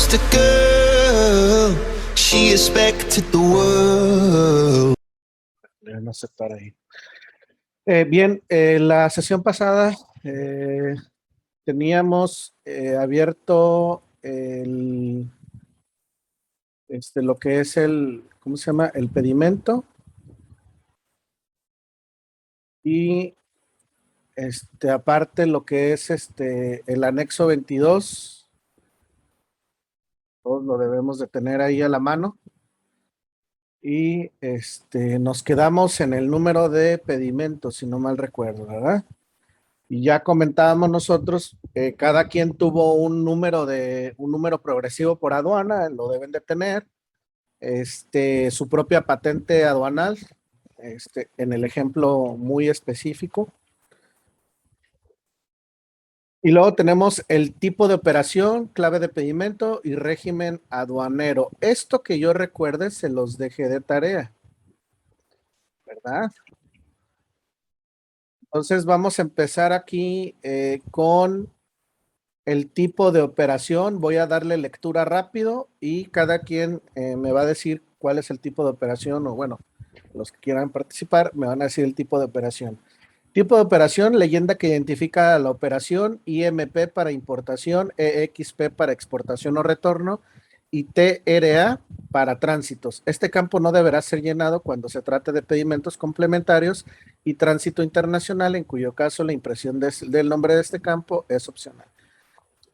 just a girl. She expected the world. Déjame aceptar ahí. Bien, la sesión pasada teníamos abierto lo que es ¿cómo se llama? El pedimento y aparte lo que es el anexo 22, todos lo debemos de tener ahí a la mano. Y nos quedamos en el número de pedimentos, si no mal recuerdo, ¿verdad? Y ya comentábamos nosotros, cada quien tuvo un número progresivo por aduana, lo deben de tener, su propia patente aduanal, en el ejemplo muy específico. Y luego tenemos el tipo de operación, clave de pedimento y régimen aduanero. Esto que yo recuerde se los dejé de tarea, ¿verdad? Entonces vamos a empezar aquí con el tipo de operación. Voy a darle lectura rápido y cada quien me va a decir cuál es el tipo de operación, o bueno, los que quieran participar me van a decir el tipo de operación. Tipo de operación, leyenda que identifica la operación, IMP para importación, EXP para exportación o retorno y TRA para tránsitos. Este campo no deberá ser llenado cuando se trate de pedimentos complementarios y tránsito internacional, en cuyo caso la impresión del nombre de este campo es opcional.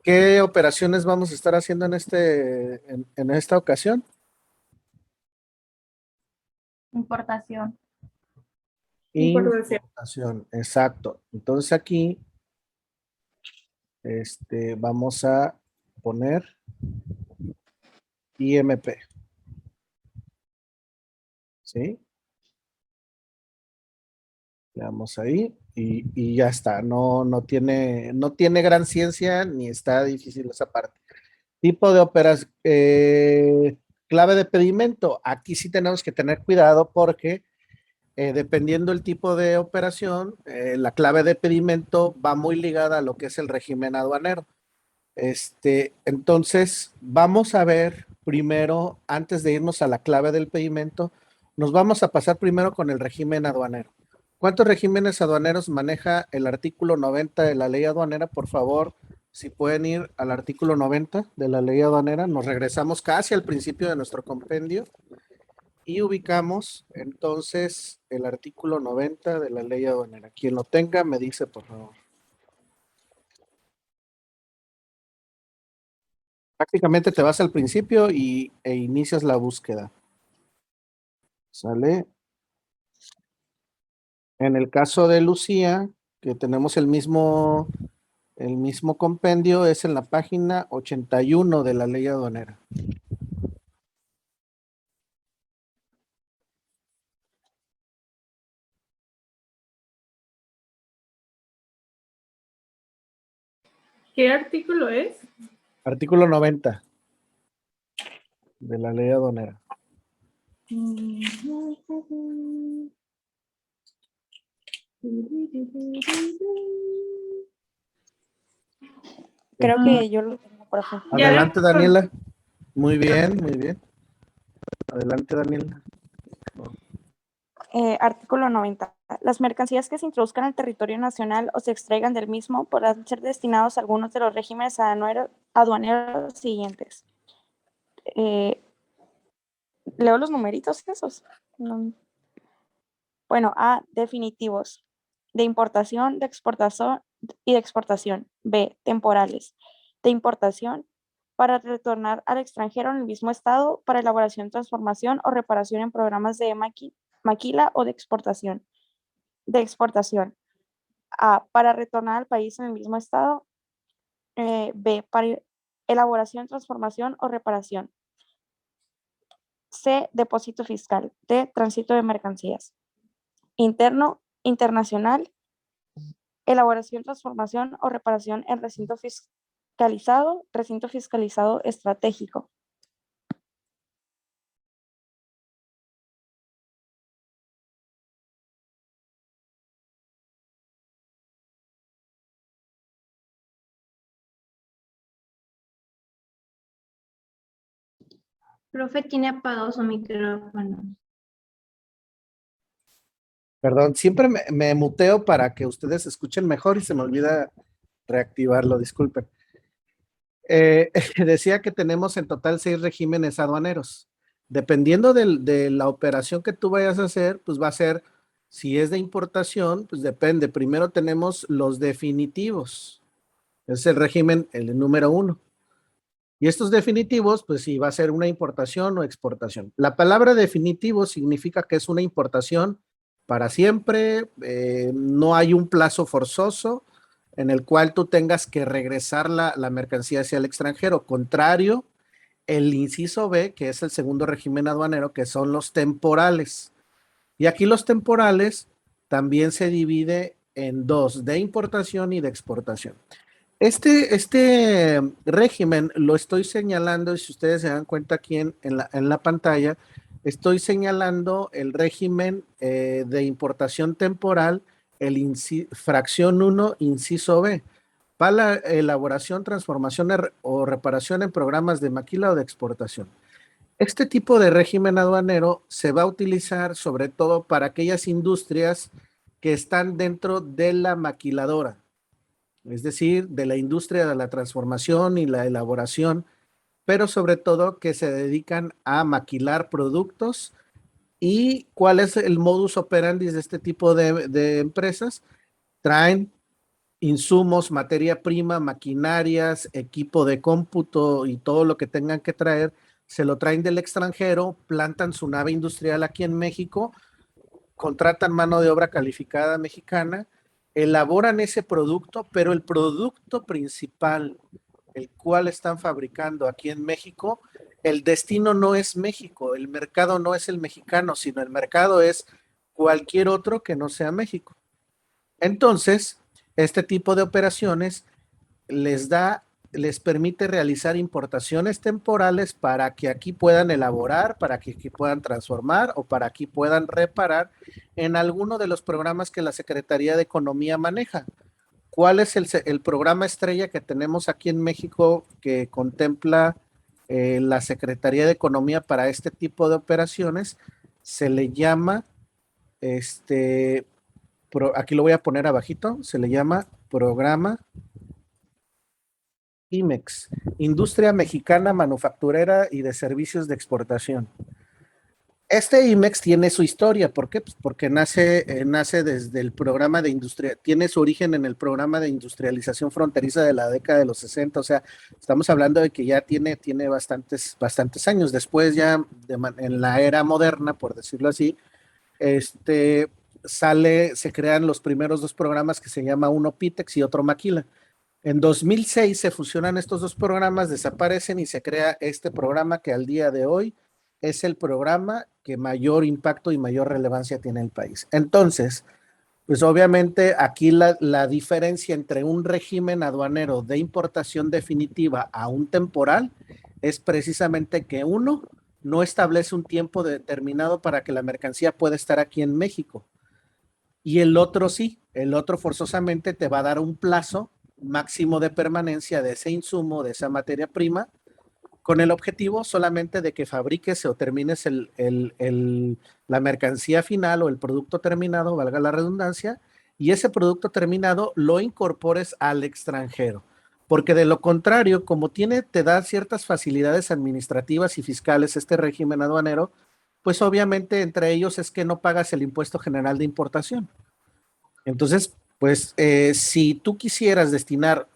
¿Qué operaciones vamos a estar haciendo en esta ocasión? Importación. Importación, exacto. Entonces aquí vamos a poner IMP, ¿sí? Le damos ahí y ya está. No tiene gran ciencia ni está difícil esa parte. Tipo de operación, clave de pedimento. Aquí sí tenemos que tener cuidado porque dependiendo el tipo de operación, la clave de pedimento va muy ligada a lo que es el régimen aduanero. Entonces, vamos a ver primero, antes de irnos a la clave del pedimento, nos vamos a pasar primero con el régimen aduanero. ¿Cuántos regímenes aduaneros maneja el artículo 90 de la ley aduanera? Por favor, si pueden ir al artículo 90 de la ley aduanera, nos regresamos casi al principio de nuestro compendio y ubicamos entonces el artículo 90 de la ley aduanera. Quien lo tenga, me dice por favor. Prácticamente te vas al principio e inicias la búsqueda. ¿Sale? En el caso de Lucía, que tenemos el mismo compendio, es en la página 81 de la ley aduanera. ¿Qué artículo es? Artículo 90 de la ley aduanera. Creo que yo lo tengo por acá. Adelante, Daniela. Muy bien, muy bien. Adelante, Daniela. Artículo 90. Las mercancías que se introduzcan al territorio nacional o se extraigan del mismo podrán ser destinados a algunos de los regímenes aduaneros siguientes. ¿Leo los numeritos esos? No. Bueno, A, definitivos, de importación, de exportación y de exportación. B, temporales, de importación, para retornar al extranjero en el mismo estado para elaboración, transformación o reparación en programas de maquila o de exportación. De exportación. A, para retornar al país en el mismo estado. B, para elaboración, transformación o reparación. C, depósito fiscal. D, tránsito de mercancías. Interno, internacional, elaboración, transformación o reparación en recinto fiscalizado estratégico. Profe, tiene apagado su micrófono. Perdón, siempre me muteo para que ustedes escuchen mejor y se me olvida reactivarlo, disculpen. Decía que tenemos en total 6 regímenes aduaneros. Dependiendo de la operación que tú vayas a hacer, pues va a ser, si es de importación, pues depende. Primero tenemos los definitivos. Es el régimen, el número 1. Y estos definitivos, pues sí, va a ser una importación o exportación. La palabra definitivo significa que es una importación para siempre, no hay un plazo forzoso en el cual tú tengas que regresar la mercancía hacia el extranjero. Contrario, el inciso B, que es el segundo régimen aduanero, que son los temporales. Y aquí los temporales también se divide en 2, de importación y de exportación. Este régimen lo estoy señalando, y si ustedes se dan cuenta aquí en la pantalla, estoy señalando el régimen de importación temporal, fracción 1, inciso B, para la elaboración, transformación o reparación en programas de maquila o de exportación. Este tipo de régimen aduanero se va a utilizar sobre todo para aquellas industrias que están dentro de la maquiladora, es decir, de la industria de la transformación y la elaboración, pero sobre todo que se dedican a maquilar productos. ¿Y cuál es el modus operandi de este tipo de empresas? Traen insumos, materia prima, maquinarias, equipo de cómputo y todo lo que tengan que traer, se lo traen del extranjero, plantan su nave industrial aquí en México, contratan mano de obra calificada mexicana, elaboran ese producto, pero el producto principal, el cual están fabricando aquí en México, el destino no es México, el mercado no es el mexicano, sino el mercado es cualquier otro que no sea México. Entonces, este tipo de operaciones les permite realizar importaciones temporales para que aquí puedan elaborar, para que aquí puedan transformar o para que aquí puedan reparar en alguno de los programas que la Secretaría de Economía maneja. ¿Cuál es el programa estrella que tenemos aquí en México que contempla la Secretaría de Economía para este tipo de operaciones? Se le llama, aquí lo voy a poner abajito, se le llama Programa IMEX, Industria Mexicana Manufacturera y de Servicios de Exportación. Este IMEX tiene su historia, ¿por qué? Pues porque nace desde el programa de industria, tiene su origen en el programa de industrialización fronteriza de la década de los 60, o sea, estamos hablando de que ya tiene bastantes años. Después ya en la era moderna, por decirlo así, se crean los primeros 2 programas que se llama uno Pitex y otro Maquila. En 2006 se fusionan estos 2 programas, desaparecen y se crea este programa que al día de hoy es el programa que mayor impacto y mayor relevancia tiene el país. Entonces, pues obviamente aquí la diferencia entre un régimen aduanero de importación definitiva a un temporal es precisamente que uno no establece un tiempo determinado para que la mercancía pueda estar aquí en México. Y el otro sí, el otro forzosamente te va a dar un plazo máximo de permanencia de ese insumo, de esa materia prima, con el objetivo solamente de que fabriques o termines la mercancía final o el producto terminado, valga la redundancia, y ese producto terminado lo incorpores al extranjero. Porque de lo contrario, como te da ciertas facilidades administrativas y fiscales este régimen aduanero, pues obviamente entre ellos es que no pagas el impuesto general de importación. Entonces, pues si tú quisieras destinar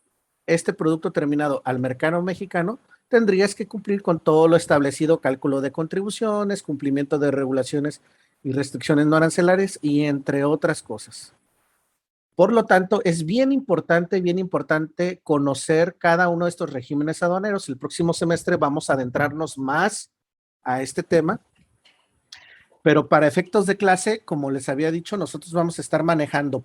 este producto terminado al mercado mexicano, tendrías que cumplir con todo lo establecido, cálculo de contribuciones, cumplimiento de regulaciones y restricciones no arancelarias y entre otras cosas. Por lo tanto, es bien importante conocer cada uno de estos regímenes aduaneros. El próximo semestre vamos a adentrarnos más a este tema, pero para efectos de clase, como les había dicho, nosotros vamos a estar manejando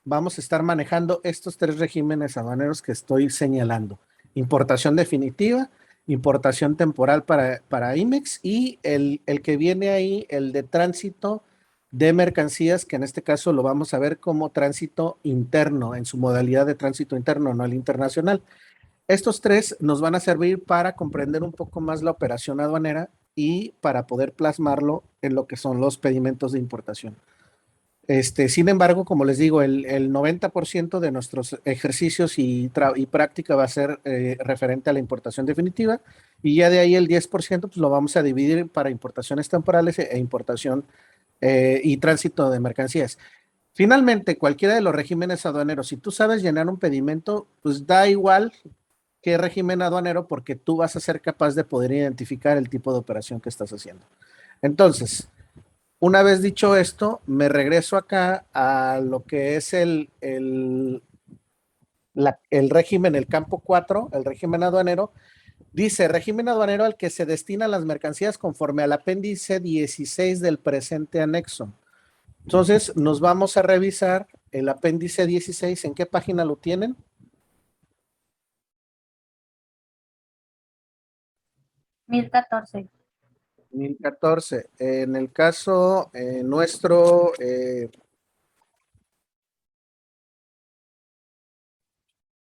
vamos a estar manejando estos 3 regímenes aduaneros que estoy señalando. Importación definitiva, importación temporal para IMEX y el que viene ahí, el de tránsito de mercancías, que en este caso lo vamos a ver como tránsito interno, en su modalidad de tránsito interno, no el internacional. Estos tres nos van a servir para comprender un poco más la operación aduanera y para poder plasmarlo en lo que son los pedimentos de importación. Sin embargo, como les digo, el 90% de nuestros ejercicios y práctica va a ser referente a la importación definitiva, y ya de ahí el 10% pues lo vamos a dividir para importaciones temporales e importación y tránsito de mercancías. Finalmente, cualquiera de los regímenes aduaneros, si tú sabes llenar un pedimento, pues da igual qué régimen aduanero, porque tú vas a ser capaz de poder identificar el tipo de operación que estás haciendo. Entonces, una vez dicho esto, me regreso acá a lo que es el régimen, el campo 4, el régimen aduanero. Dice, régimen aduanero al que se destinan las mercancías conforme al apéndice 16 del presente anexo. Entonces, nos vamos a revisar el apéndice 16. ¿En qué página lo tienen? 1014. 1014. En el caso nuestro, en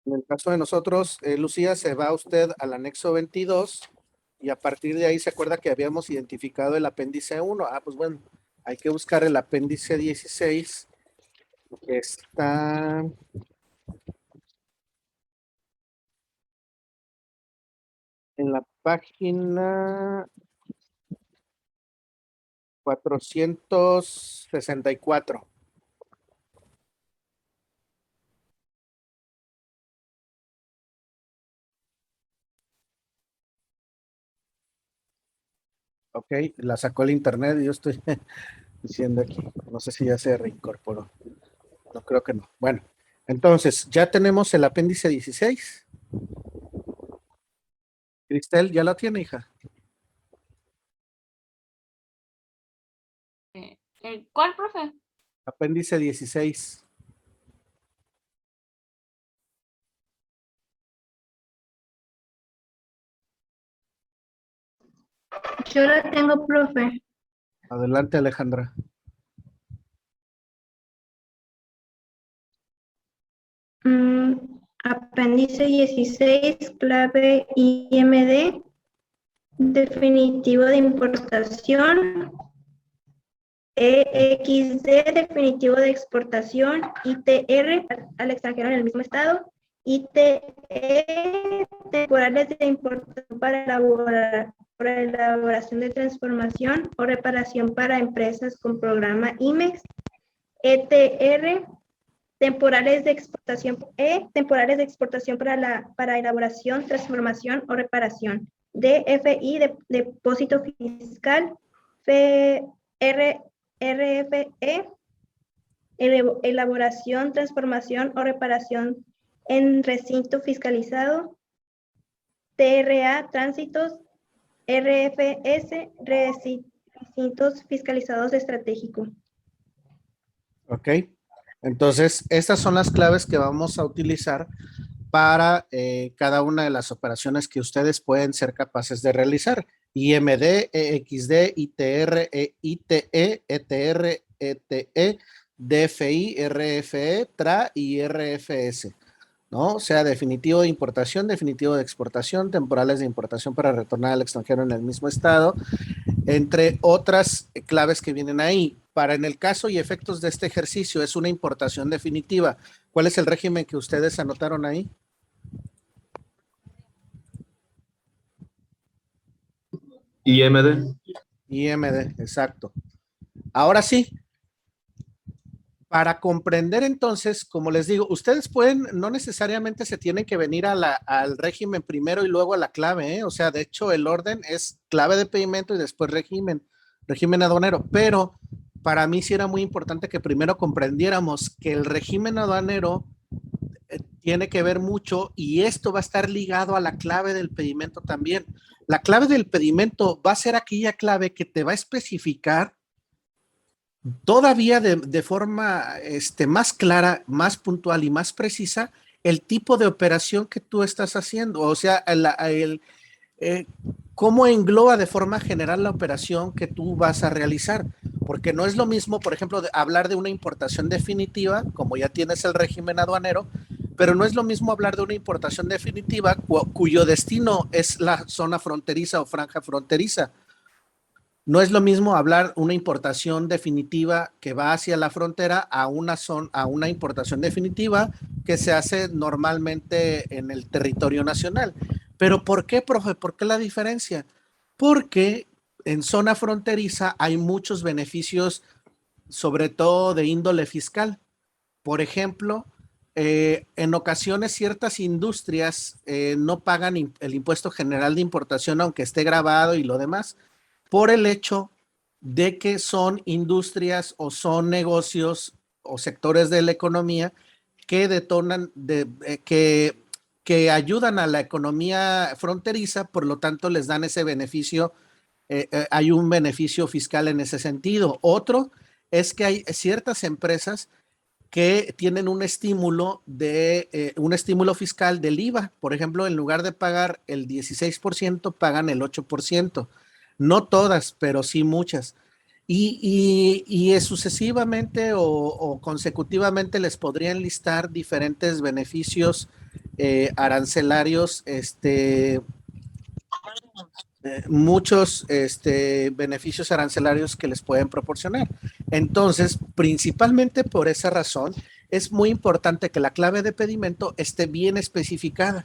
el caso de nosotros, Lucía, se va usted al anexo 22 y a partir de ahí se acuerda que habíamos identificado el apéndice 1. Ah, pues bueno, hay que buscar el apéndice 16, que está en la página 464. Ok, la sacó el internet y yo estoy diciendo aquí. No sé si ya se reincorporó. No creo que no. Bueno, entonces ya tenemos el apéndice 16. Cristel, ¿ya la tiene, hija? ¿Cuál, profe? Apéndice 16. Yo la tengo, profe. Adelante, Alejandra. Apéndice 16, clave IMD, definitivo de importación, EXD, definitivo de exportación, ITR, al extranjero en el mismo estado, ITE, temporales de importación para elaboración de transformación o reparación para empresas con programa IMEX, ETR, temporales de exportación, temporales de exportación para elaboración, transformación o reparación, DFI, depósito fiscal, RFE, elaboración, transformación o reparación en recinto fiscalizado, TRA, tránsitos, RFS, recintos fiscalizados estratégicos. Ok. Entonces, estas son las claves que vamos a utilizar para cada una de las operaciones que ustedes pueden ser capaces de realizar. IMD, EXD, ITR, ITE, ETR, ETE, DFI, RFE, TRA y RFS, ¿no? O sea, definitivo de importación, definitivo de exportación, temporales de importación para retornar al extranjero en el mismo estado, entre otras claves que vienen ahí. Para en el caso y efectos de este ejercicio es una importación definitiva. ¿Cuál es el régimen que ustedes anotaron ahí? IMD. IMD, exacto. Ahora sí, para comprender entonces, como les digo, ustedes pueden, no necesariamente se tienen que venir al régimen primero y luego a la clave, ¿eh? O sea, de hecho el orden es clave de pedimento y después régimen aduanero, pero para mí sí era muy importante que primero comprendiéramos que el régimen aduanero tiene que ver mucho y esto va a estar ligado a la clave del pedimento también. La clave del pedimento va a ser aquella clave que te va a especificar todavía de forma más clara, más puntual y más precisa el tipo de operación que tú estás haciendo, o sea, cómo engloba de forma general la operación que tú vas a realizar, porque no es lo mismo, por ejemplo, hablar de una importación definitiva, como ya tienes el régimen aduanero, pero no es lo mismo hablar de una importación definitiva cuyo destino es la zona fronteriza o franja fronteriza. No es lo mismo hablar una importación definitiva que va hacia la frontera a una importación definitiva que se hace normalmente en el territorio nacional. ¿Pero por qué, profe? ¿Por qué la diferencia? Porque en zona fronteriza hay muchos beneficios, sobre todo de índole fiscal. Por ejemplo, en ocasiones ciertas industrias no pagan el impuesto general de importación, aunque esté grabado y lo demás, por el hecho de que son industrias o son negocios o sectores de la economía que detonan, que ayudan a la economía fronteriza, por lo tanto les dan ese beneficio, hay un beneficio fiscal en ese sentido. Otro es que hay ciertas empresas que tienen un estímulo fiscal del IVA. Por ejemplo, en lugar de pagar el 16%, pagan el 8%. No todas, pero sí muchas. Y sucesivamente o consecutivamente les podrían listar diferentes beneficios arancelarios, muchos beneficios arancelarios que les pueden proporcionar. Entonces, principalmente por esa razón, es muy importante que la clave de pedimento esté bien especificada.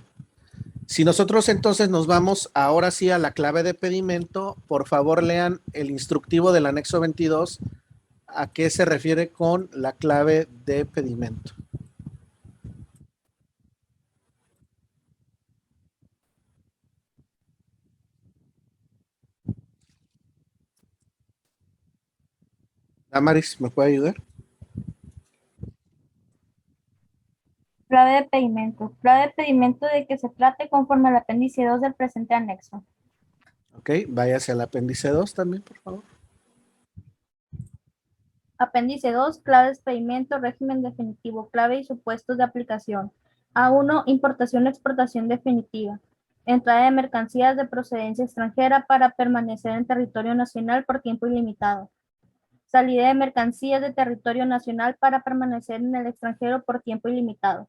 Si nosotros entonces nos vamos ahora sí a la clave de pedimento, por favor lean el instructivo del anexo 22, a qué se refiere con la clave de pedimento. Damaris, ¿me puede ayudar? Clave de pedimento. Clave de pedimento de que se trate conforme al apéndice 2 del presente anexo. Ok, váyase al apéndice 2 también, por favor. Apéndice 2, claves, pedimento, régimen definitivo, clave y supuestos de aplicación. A1, importación o exportación definitiva. Entrada de mercancías de procedencia extranjera para permanecer en territorio nacional por tiempo ilimitado. Salida de mercancías de territorio nacional para permanecer en el extranjero por tiempo ilimitado.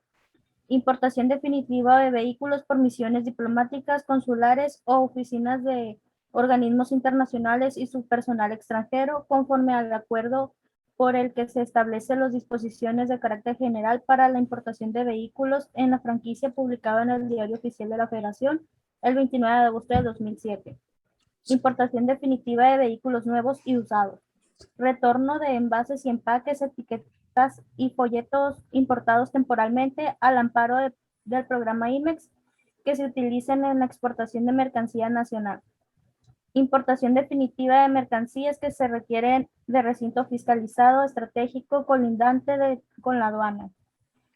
Importación definitiva de vehículos por misiones diplomáticas, consulares o oficinas de organismos internacionales y su personal extranjero, conforme al acuerdo por el que se establecen las disposiciones de carácter general para la importación de vehículos en la franquicia publicada en el Diario Oficial de la Federación el 29 de agosto de 2007. Importación definitiva de vehículos nuevos y usados. Retorno de envases y empaques, etiquetas y folletos importados temporalmente al amparo del programa IMEX que se utilicen en la exportación de mercancía nacional. Importación definitiva de mercancías que se requieren de recinto fiscalizado estratégico colindante con la aduana.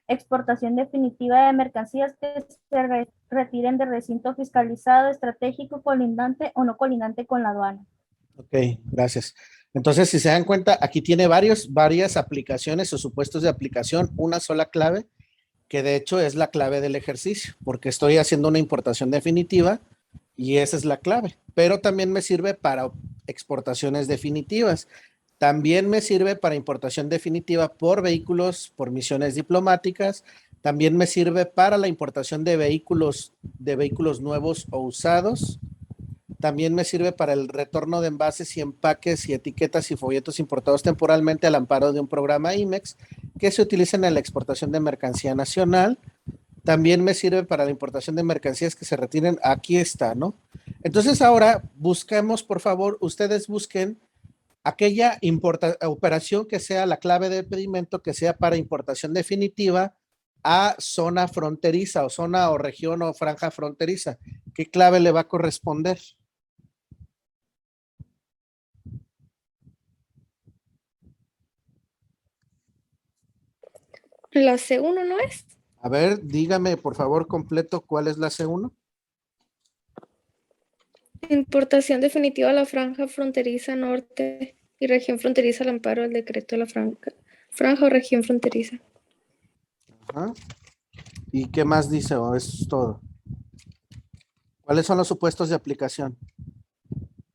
Exportación definitiva de mercancías que se retiren de recinto fiscalizado estratégico colindante o no colindante con la aduana. Ok, gracias. Entonces, si se dan cuenta, aquí tiene varias aplicaciones o supuestos de aplicación, una sola clave, que de hecho es la clave del ejercicio, porque estoy haciendo una importación definitiva y esa es la clave. Pero también me sirve para exportaciones definitivas. También me sirve para importación definitiva por vehículos, por misiones diplomáticas. También me sirve para la importación de vehículos nuevos o usados. También me sirve para el retorno de envases y empaques y etiquetas y folletos importados temporalmente al amparo de un programa IMEX que se utilizan en la exportación de mercancía nacional. También me sirve para la importación de mercancías que se retiren. Aquí está, ¿no? Entonces ahora busquemos, por favor, ustedes busquen aquella operación que sea la clave de pedimento, que sea para importación definitiva a zona fronteriza o zona o región o franja fronteriza. ¿Qué clave le va a corresponder? La C1, ¿no es? A ver, dígame por favor completo cuál es la C1. Importación definitiva a la franja fronteriza norte y región fronteriza al amparo del decreto de la franja o región fronteriza. Ajá. ¿Y qué más dice? ¿O eso es todo? ¿Cuáles son los supuestos de aplicación?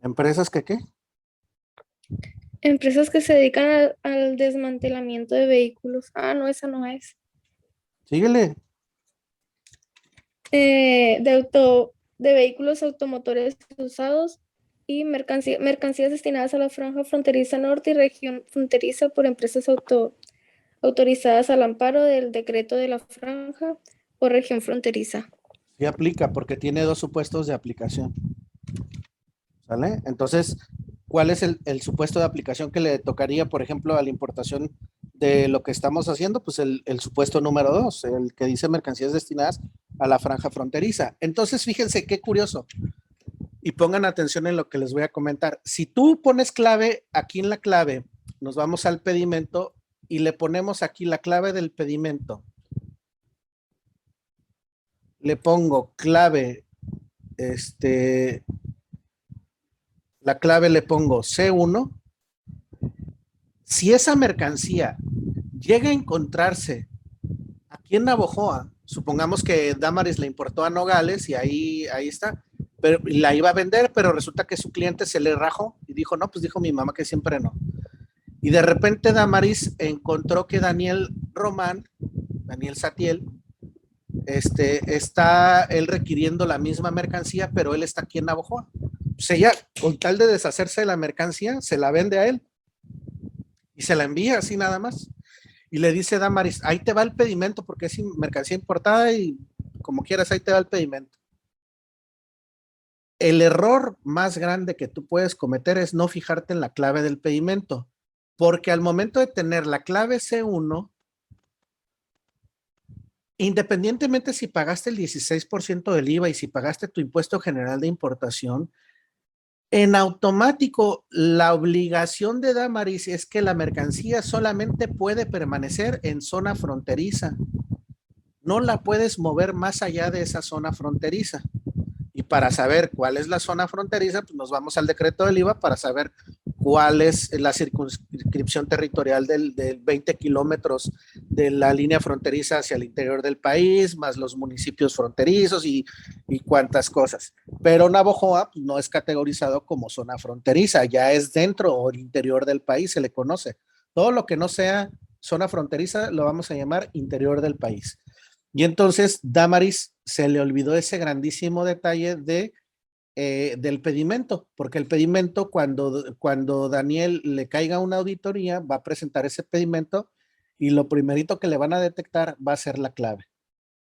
¿Empresas que qué? Empresas que se dedican al desmantelamiento de vehículos. Ah, no, esa no es. Síguele. de vehículos automotores usados y mercancías destinadas a la franja fronteriza norte y región fronteriza por empresas autorizadas al amparo del decreto de la franja o región fronteriza. Sí aplica porque tiene dos supuestos de aplicación. ¿Sale? Entonces, ¿cuál es el supuesto de aplicación que le tocaría, por ejemplo, a la importación de lo que estamos haciendo? Pues el supuesto número 2, el que dice mercancías destinadas a la franja fronteriza. Entonces, fíjense qué curioso. Y pongan atención en lo que les voy a comentar. Si tú pones clave aquí en la clave, nos vamos al pedimento y le ponemos aquí la clave del pedimento. Le pongo clave, la clave le pongo C1. Si esa mercancía llega a encontrarse aquí en Navojoa, supongamos que Damaris la importó a Nogales y ahí está, pero la iba a vender, pero resulta que su cliente se le rajó y dijo, no, pues dijo mi mamá que siempre no. Y de repente Damaris encontró que Daniel Satiel, está él requiriendo la misma mercancía, pero él está aquí en Navojoa. Pues ella, con tal de deshacerse de la mercancía, se la vende a él y se la envía así nada más. Y le dice Damaris, ahí te va el pedimento porque es mercancía importada y como quieras, ahí te va el pedimento. El error más grande que tú puedes cometer es no fijarte en la clave del pedimento, porque al momento de tener la clave C1, independientemente si pagaste el 16% del IVA y si pagaste tu impuesto general de importación, en automático la obligación de Damaris es que la mercancía solamente puede permanecer en zona fronteriza. No la puedes mover más allá de esa zona fronteriza. Y para saber cuál es la zona fronteriza, pues nos vamos al decreto del IVA para saber cuál es la circunscripción territorial del 20 kilómetros de la línea fronteriza hacia el interior del país, más los municipios fronterizos y cuantas cosas. Pero Navojoa pues, no es categorizado como zona fronteriza, ya es dentro o el interior del país, se le conoce. Todo lo que no sea zona fronteriza lo vamos a llamar interior del país. Y entonces Damaris se le olvidó ese grandísimo detalle del pedimento, porque el pedimento, cuando Daniel le caiga una auditoría, va a presentar ese pedimento y lo primerito que le van a detectar va a ser la clave.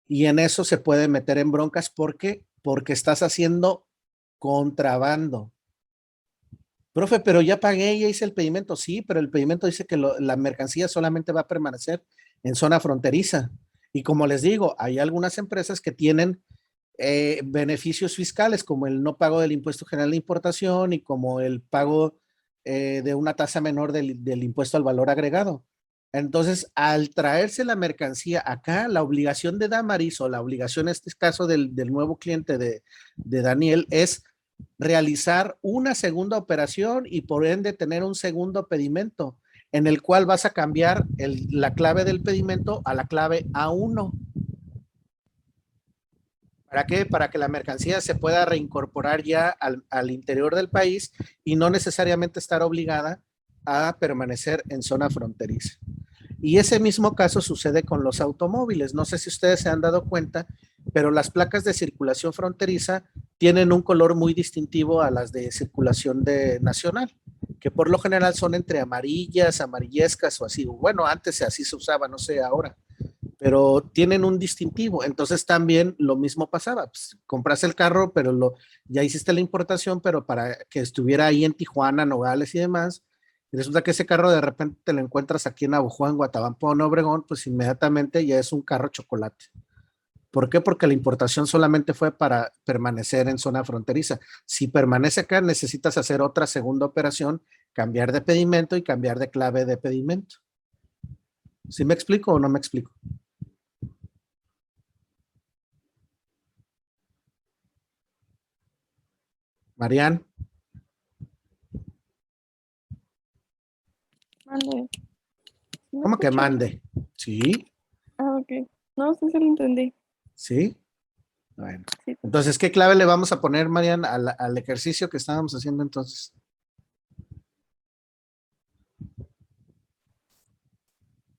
Y en eso se puede meter en broncas porque estás haciendo contrabando. Profe, pero ya pagué, ya hice el pedimento. Sí, pero el pedimento dice que la mercancía solamente va a permanecer en zona fronteriza. Y como les digo, hay algunas empresas que tienen beneficios fiscales como el no pago del impuesto general de importación y como el pago de una tasa menor del impuesto al valor agregado. Entonces, al traerse la mercancía acá, la obligación de Damaris o la obligación en este caso del nuevo cliente de Daniel es realizar una segunda operación y por ende tener un segundo pedimento en el cual vas a cambiar la clave del pedimento a la clave A1. ¿Para qué? Para que la mercancía se pueda reincorporar ya al interior del país y no necesariamente estar obligada a permanecer en zona fronteriza. Y ese mismo caso sucede con los automóviles. No sé si ustedes se han dado cuenta, pero las placas de circulación fronteriza tienen un color muy distintivo a las de circulación nacional, que por lo general son entre amarillas, amarillescas o así. Bueno, antes así se usaba, no sé ahora, pero tienen un distintivo. Entonces también lo mismo pasaba. Pues, compras el carro, pero ya hiciste la importación, pero para que estuviera ahí en Tijuana, Nogales y demás. Y resulta que ese carro de repente te lo encuentras aquí en Navojoa, en Guatabampo, en Obregón, pues inmediatamente ya es un carro chocolate. ¿Por qué? Porque la importación solamente fue para permanecer en zona fronteriza. Si permanece acá, necesitas hacer otra segunda operación, cambiar de pedimento y cambiar de clave de pedimento. ¿Sí me explico o no me explico? Marian, Mande. ¿Sí me ¿cómo que escucha? mande? Sí, Ah, ok. No, sí se lo entendí. sí. Bueno, Sí. entonces, ¿qué clave le vamos a poner, Marian, al ejercicio que estábamos haciendo entonces?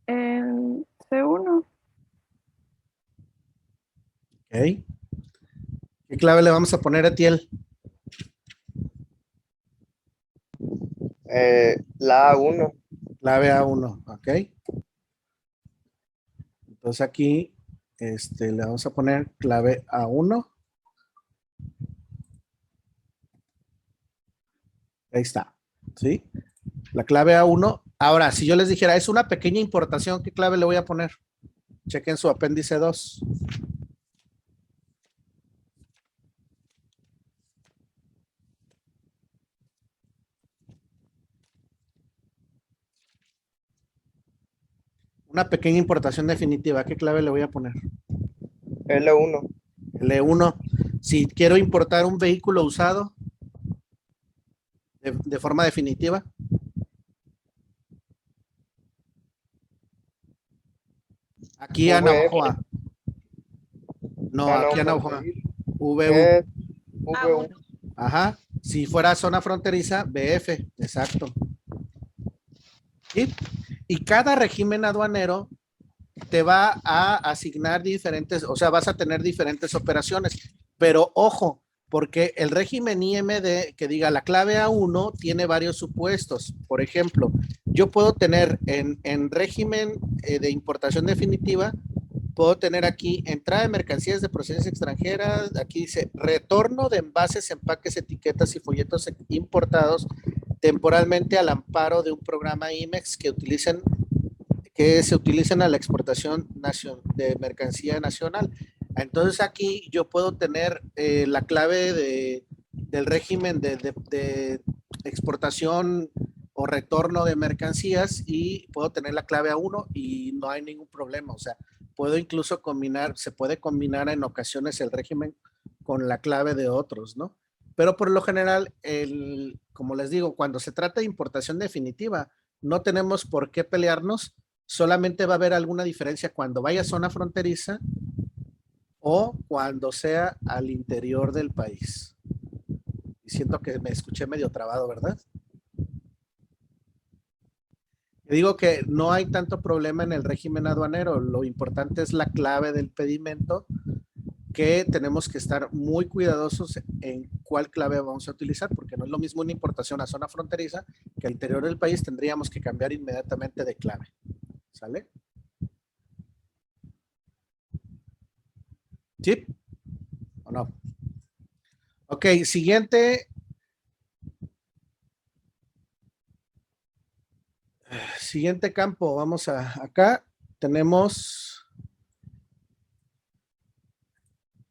El C1. Ok. clave le vamos a poner a Etiel? La A1. Clave A1, ok. Entonces aquí le vamos a poner clave A1. Ahí está, ¿sí? La clave A1. Ahora, si yo les dijera, es una pequeña importación, ¿qué clave le voy a poner? Chequen su apéndice 2. Una pequeña importación definitiva, ¿qué clave le voy a poner? L1. L1. Si quiero importar un vehículo usado de forma definitiva. Aquí Ana VF. Ojoa. No, Ah, no, aquí Ana Ojoa. fronterizo. VU. VU. Ajá. Si fuera zona fronteriza, BF. Exacto. ¿Sí? Y cada régimen aduanero te va a asignar diferentes, o sea, vas a tener diferentes operaciones. Pero ojo, porque el régimen IMD que diga la clave A1 tiene varios supuestos. Por ejemplo, yo puedo tener en régimen de importación definitiva, puedo tener aquí entrada de mercancías de procedencia extranjera, aquí dice retorno de envases, empaques, etiquetas y folletos importados temporalmente al amparo de un programa IMEX que se utilicen a la exportación de mercancía nacional. Entonces aquí yo puedo tener la clave del régimen de exportación o retorno de mercancías y puedo tener la clave A1 y no hay ningún problema. O sea, puedo incluso combinar, se puede combinar en ocasiones el régimen con la clave de otros, ¿no? Pero por lo general, como les digo, cuando se trata de importación definitiva, no tenemos por qué pelearnos, solamente va a haber alguna diferencia cuando vaya a zona fronteriza o cuando sea al interior del país. Y siento que me escuché medio trabado, ¿verdad? Digo que no hay tanto problema en el régimen aduanero, lo importante es la clave del pedimento, que tenemos que estar muy cuidadosos en cuál clave vamos a utilizar, porque no es lo mismo una importación a zona fronteriza que al interior del país tendríamos que cambiar inmediatamente de clave. ¿Sale? ¿Sí? ¿O no? Ok, siguiente. Siguiente campo, vamos acá. Tenemos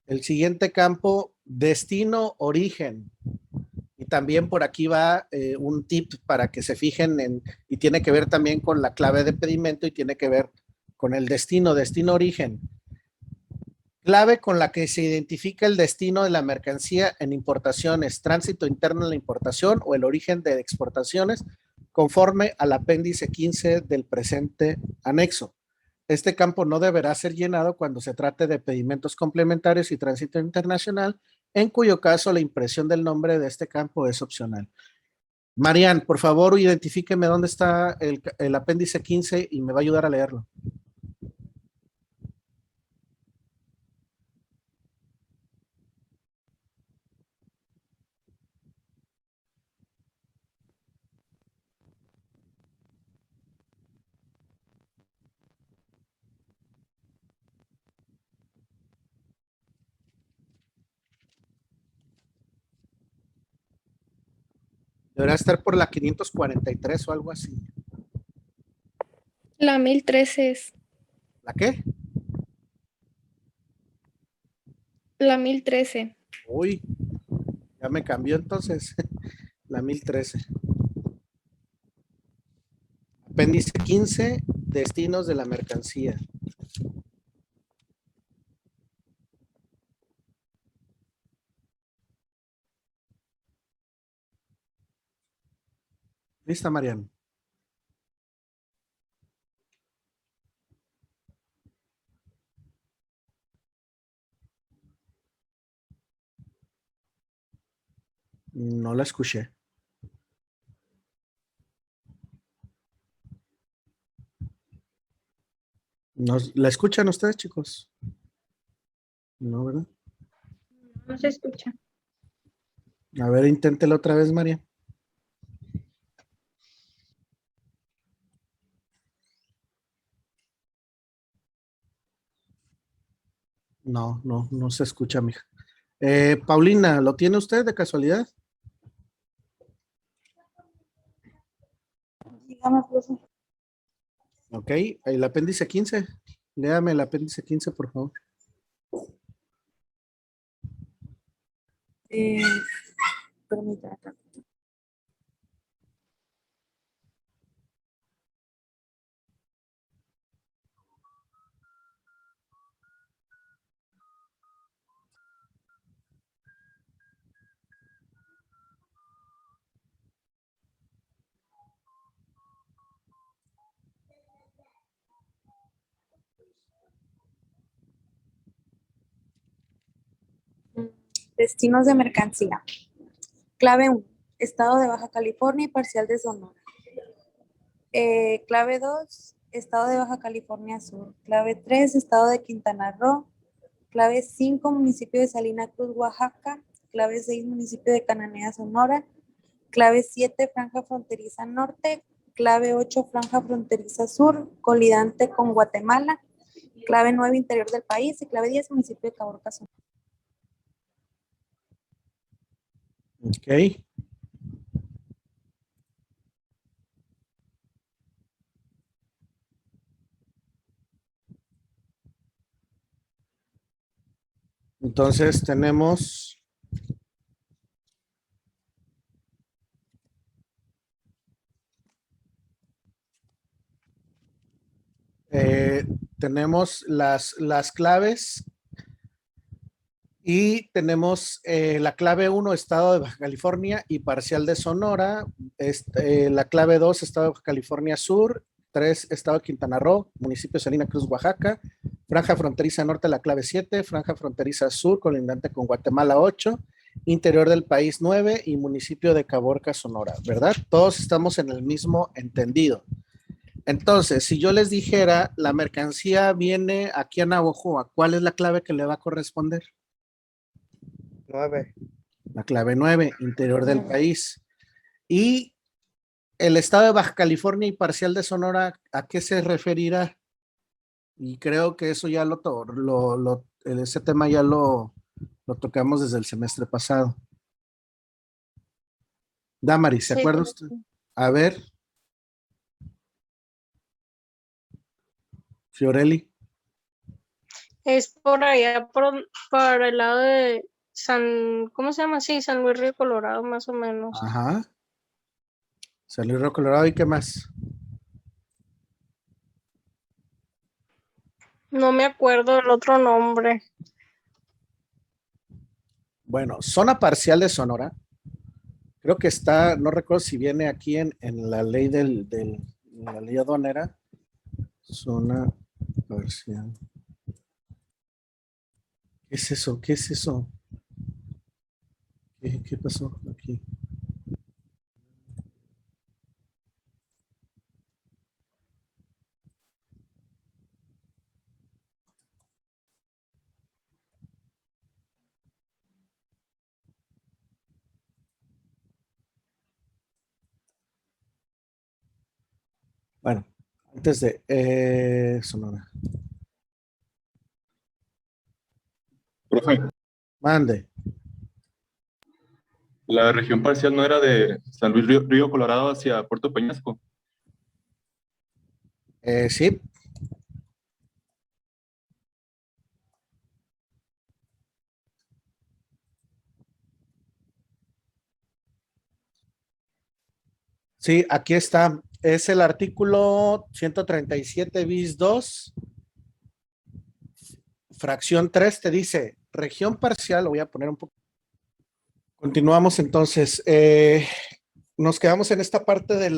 el siguiente campo, destino, origen. Y también por aquí va un tip para que se fijen y tiene que ver también con la clave de pedimento y tiene que ver con el destino, origen. Clave con la que se identifica el destino de la mercancía en importaciones, tránsito interno en la importación o el origen de exportaciones, conforme al apéndice 15 del presente anexo. Este campo no deberá ser llenado cuando se trate de pedimentos complementarios y tránsito internacional, en cuyo caso la impresión del nombre de este campo es opcional. Marian, por favor, identifíqueme dónde está el apéndice 15 y me va a ayudar a leerlo. Deberá estar por la 543 o algo así. La 1013 es. ¿La qué? La 1013. Uy, ya me cambió entonces. La 1013. Apéndice 15, destinos de la mercancía. ¿Lista, Marian? No la escuché. ¿La escuchan ustedes, chicos? No, ¿verdad? No se escucha. A ver, inténtelo otra vez, María. No se escucha, mija. Paulina, ¿lo tiene usted de casualidad? Dígame, profe. Ok, el apéndice 15. Léame el apéndice 15, por favor. Permítame. Destinos de mercancía. Clave 1, Estado de Baja California y parcial de Sonora. Clave 2, Estado de Baja California Sur. Clave 3, Estado de Quintana Roo. Clave 5, municipio de Salina Cruz, Oaxaca. Clave 6, municipio de Cananea, Sonora. Clave 7, franja fronteriza norte. Clave 8, franja fronteriza sur, colindante con Guatemala. Clave 9, interior del país. Y clave 10, municipio de Caborca, Sonora. Ok. Entonces tenemos tenemos las claves y tenemos la clave 1, Estado de Baja California y parcial de Sonora. La clave 2, Estado de Baja California Sur. 3, Estado de Quintana Roo, municipio de Salina Cruz, Oaxaca. Franja fronteriza norte, la clave 7. Franja fronteriza sur, colindante con Guatemala, 8. Interior del país, 9. Y municipio de Caborca, Sonora, ¿verdad? Todos estamos en el mismo entendido. Entonces, si yo les dijera, la mercancía viene aquí a Navojoa, ¿cuál es la clave que le va a corresponder? 9. La clave 9, interior del país. Y el estado de Baja California y parcial de Sonora, ¿a qué se referirá? Y creo que eso ya ese tema ya lo tocamos desde el semestre pasado. Damaris, ¿se Sí, acuerda profe. usted? A ver. Fiorelli. Es por allá, para el lado de ¿cómo se llama? Sí, San Luis Río Colorado, más o menos. Ajá. San Luis Río Colorado, ¿y qué más? No me acuerdo el otro nombre. Bueno, zona parcial de Sonora. Creo que está, no recuerdo si viene aquí en la ley la ley aduanera. Zona parcial. ¿Qué es eso? ¿Qué es eso? ¿Qué pasó aquí? Bueno, antes de Sonora. Profe, Mande. la región parcial no era de San Luis Río Colorado hacia Puerto Peñasco. Sí. Sí, aquí está. Es el artículo 137 bis 2. Fracción 3 te dice, región parcial, lo voy a poner un poco. Continuamos entonces. Nos quedamos en esta parte de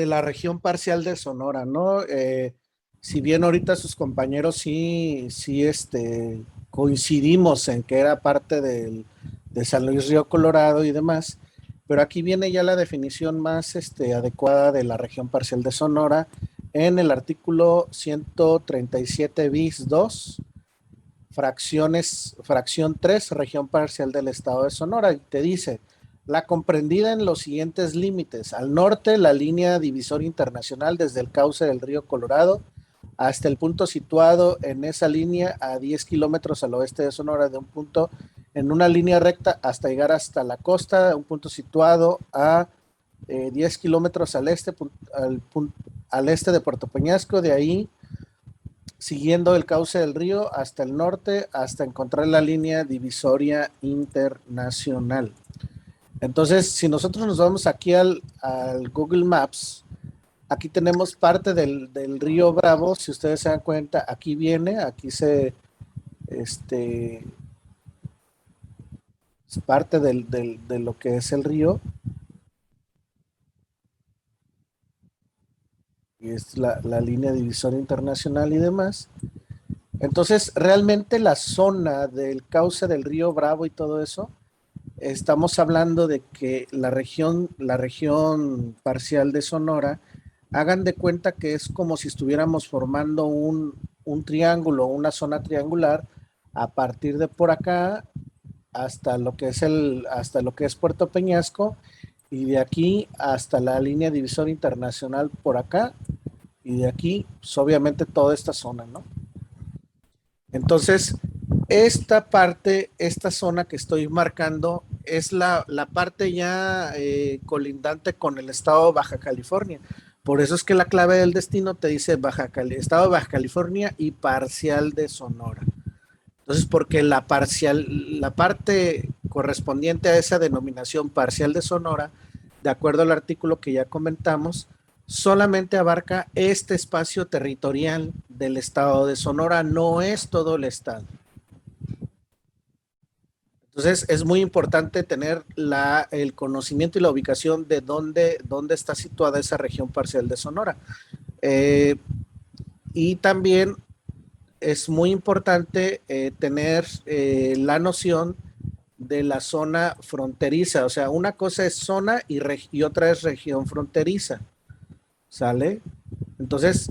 la región parcial de Sonora, ¿no? Si bien ahorita sus compañeros sí coincidimos en que era parte de San Luis Río Colorado y demás, pero aquí viene ya la definición más adecuada de la región parcial de Sonora en el artículo 137 bis 2, fracción 3, región parcial del estado de Sonora, y te dice, la comprendida en los siguientes límites: al norte, la línea divisoria internacional desde el cauce del río Colorado hasta el punto situado en esa línea a 10 kilómetros al oeste de Sonora, de un punto en una línea recta hasta llegar hasta la costa, un punto situado a 10 kilómetros al este, al este de Puerto Peñasco, de ahí siguiendo el cauce del río hasta el norte, hasta encontrar la línea divisoria internacional. Entonces, si nosotros nos vamos aquí al Google Maps, aquí tenemos parte del río Bravo. Si ustedes se dan cuenta, aquí viene, aquí es parte de lo que es el río. Y es la línea divisoria internacional y demás. Entonces, realmente la zona del cauce del río Bravo y todo eso, estamos hablando de que la región parcial de Sonora, hagan de cuenta que es como si estuviéramos formando un triángulo, una zona triangular, a partir de por acá hasta lo que es Puerto Peñasco, y de aquí hasta la línea divisoria internacional por acá, y de aquí, pues obviamente toda esta zona, ¿no? Entonces, esta parte, esta zona que estoy marcando, es la parte ya colindante con el estado de Baja California. Por eso es que la clave del destino te dice estado de Baja California y parcial de Sonora. Entonces, porque la parte correspondiente a esa denominación parcial de Sonora, de acuerdo al artículo que ya comentamos, solamente abarca este espacio territorial del estado de Sonora, no es todo el estado. Entonces, es muy importante tener el conocimiento y la ubicación de dónde está situada esa región parcial de Sonora. Y también es muy importante tener la noción de la zona fronteriza. O sea, una cosa es zona y otra es región fronteriza. ¿Sale? Entonces,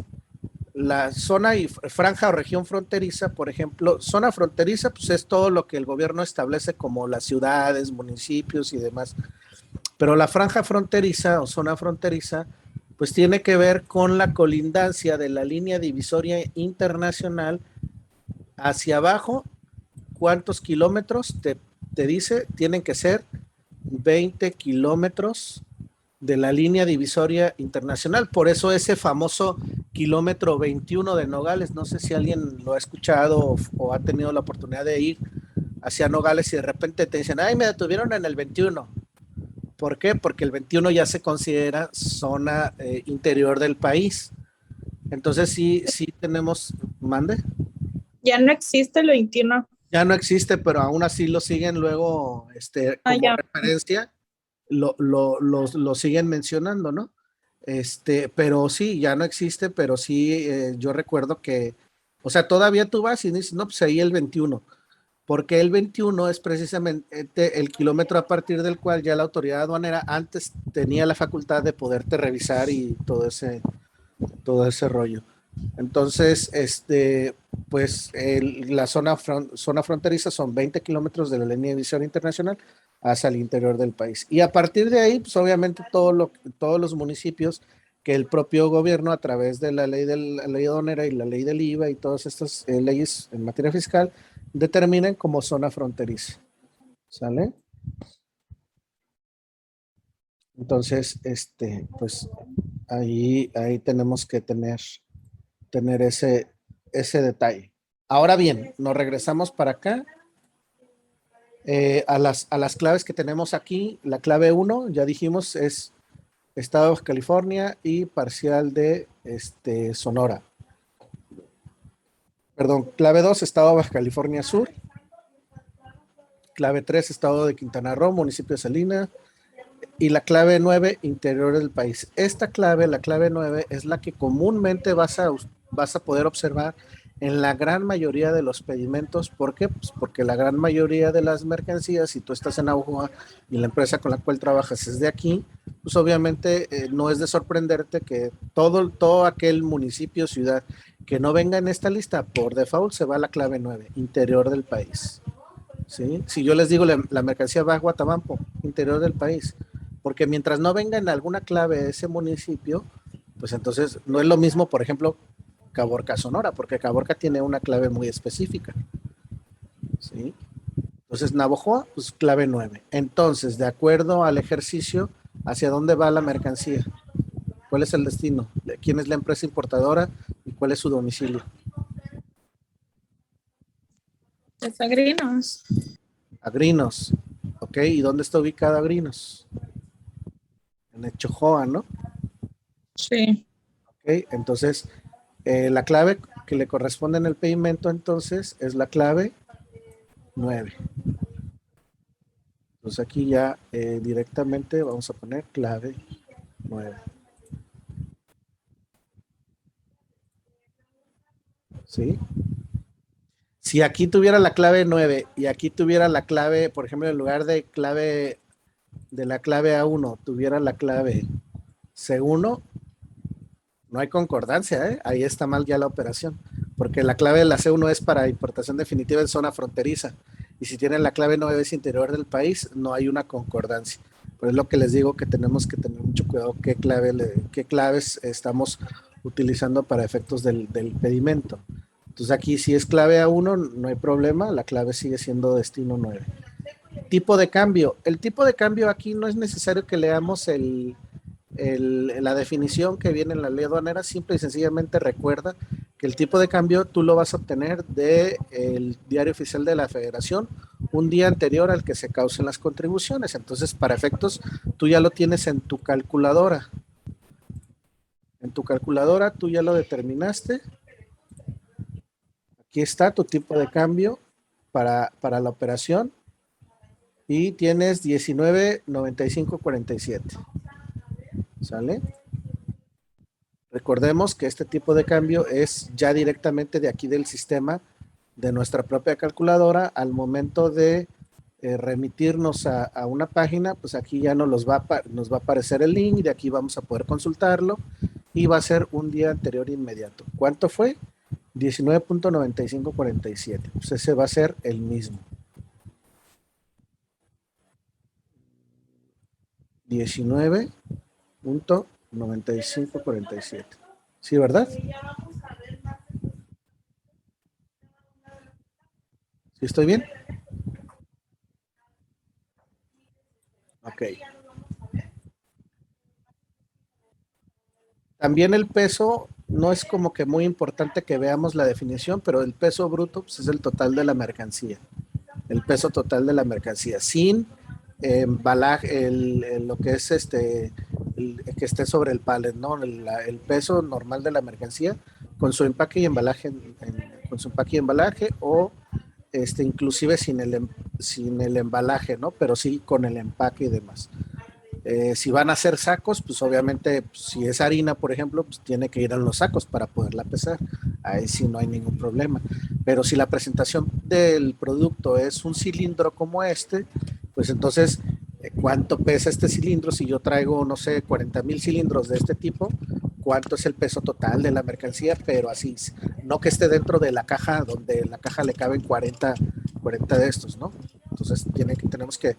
la zona y franja o región fronteriza, por ejemplo, zona fronteriza, pues es todo lo que el gobierno establece como las ciudades, municipios y demás. Pero la franja fronteriza o zona fronteriza, pues tiene que ver con la colindancia de la línea divisoria internacional hacia abajo. ¿Cuántos kilómetros? Te dice, tienen que ser 20 kilómetros de la línea divisoria internacional. Por eso ese famoso kilómetro 21 de Nogales, no sé si alguien lo ha escuchado o ha tenido la oportunidad de ir hacia Nogales y de repente te dicen, ay, me detuvieron en el 21. ¿Por qué? Porque el 21 ya se considera zona interior del país. Entonces sí tenemos, ¿mande? Ya no existe el 21. Ya no existe, pero aún así lo siguen luego como referencia. Lo siguen mencionando, ¿no? Pero sí, ya no existe, pero sí, yo recuerdo que, o sea, todavía tú vas y dices, no, pues ahí el 21, porque el 21 es precisamente el kilómetro a partir del cual ya la autoridad aduanera antes tenía la facultad de poderte revisar y todo ese rollo. Entonces, pues la zona fronteriza son 20 kilómetros de la línea divisoria internacional hacia el interior del país. Y a partir de ahí, pues obviamente todos los municipios que el propio gobierno, a través de la ley aduanera y la ley del IVA y todas estas leyes en materia fiscal, determinan como zona fronteriza. ¿Sale? Entonces, pues ahí tenemos que tener ese detalle. Ahora bien, nos regresamos para acá. A las claves que tenemos aquí. La clave 1, ya dijimos, es estado de Baja California y parcial de Sonora. Perdón, clave 2, estado de Baja California Sur. Clave 3, estado de Quintana Roo, municipio de Salina. Y la clave 9, interior del país. Esta clave, la clave 9, es la que comúnmente vas a poder observar en la gran mayoría de los pedimentos. ¿Por qué? Pues porque la gran mayoría de las mercancías, si tú estás en Navojoa y la empresa con la cual trabajas es de aquí, pues obviamente no es de sorprenderte que todo aquel municipio, ciudad que no venga en esta lista, por default se va a la clave 9, interior del país. ¿Sí? Si yo les digo la mercancía va a Guatabampo, interior del país, porque mientras no venga en alguna clave de ese municipio, pues entonces no es lo mismo, por ejemplo, Caborca, Sonora, porque Caborca tiene una clave muy específica. ¿Sí? Entonces, Navojoa, pues clave 9. Entonces, de acuerdo al ejercicio, ¿hacia dónde va la mercancía? ¿Cuál es el destino? ¿Quién es la empresa importadora y cuál es su domicilio? Es Agrinos. Agrinos. ¿Ok? ¿Y dónde está ubicado Agrinos? En Echojoa, ¿no? Sí. ¿Ok? Entonces, la clave que le corresponde en el pedimento, entonces, es la clave 9. Entonces, aquí ya directamente vamos a poner clave 9. ¿Sí? Si aquí tuviera la clave 9 y aquí tuviera la clave, por ejemplo, en lugar de la clave A1, tuviera la clave C1, no hay concordancia, ¿eh? Ahí está mal ya la operación, porque la clave de la C1 es para importación definitiva en zona fronteriza, y si tienen la clave 9 es interior del país, no hay una concordancia. Por es lo que les digo que tenemos que tener mucho cuidado qué claves estamos utilizando para efectos del pedimento. Entonces aquí si es clave A1 no hay problema, la clave sigue siendo destino 9. Tipo de cambio. El tipo de cambio aquí no es necesario que leamos la definición que viene en la ley aduanera, simple y sencillamente recuerda que el tipo de cambio tú lo vas a obtener del diario oficial de la federación un día anterior al que se causen las contribuciones. Entonces, para efectos, tú ya lo tienes en tu calculadora. En tu calculadora tú ya lo determinaste. Aquí está tu tipo de cambio para la operación y tienes 19.9547. ¿Sale? Recordemos que este tipo de cambio es ya directamente de aquí del sistema de nuestra propia calculadora. Al momento de remitirnos a una página, pues aquí ya nos va a aparecer el link, de aquí vamos a poder consultarlo y va a ser un día anterior inmediato. ¿Cuánto fue? 19.9547. Pues ese va a ser el mismo. 19.9547. ¿Sí, verdad? ¿Sí estoy bien? Ok. También el peso no es como que muy importante que veamos la definición, pero el peso bruto pues, es el total de la mercancía. El peso total de la mercancía, sin embalaje, lo que es que esté sobre el pallet, ¿no? El peso normal de la mercancía con su empaque y embalaje, con su empaque y embalaje, o inclusive sin el embalaje, ¿no? Pero sí con el empaque y demás. Si van a hacer sacos, pues obviamente, pues, si es harina, por ejemplo, pues tiene que ir en los sacos para poderla pesar. Ahí sí no hay ningún problema. Pero si la presentación del producto es un cilindro como este, pues entonces, ¿cuánto pesa este cilindro? Si yo traigo, no sé, 40,000 cilindros de este tipo, ¿cuánto es el peso total de la mercancía? Pero así, no que esté dentro de la caja, donde en la caja le caben 40 de estos, ¿no? Entonces, tenemos que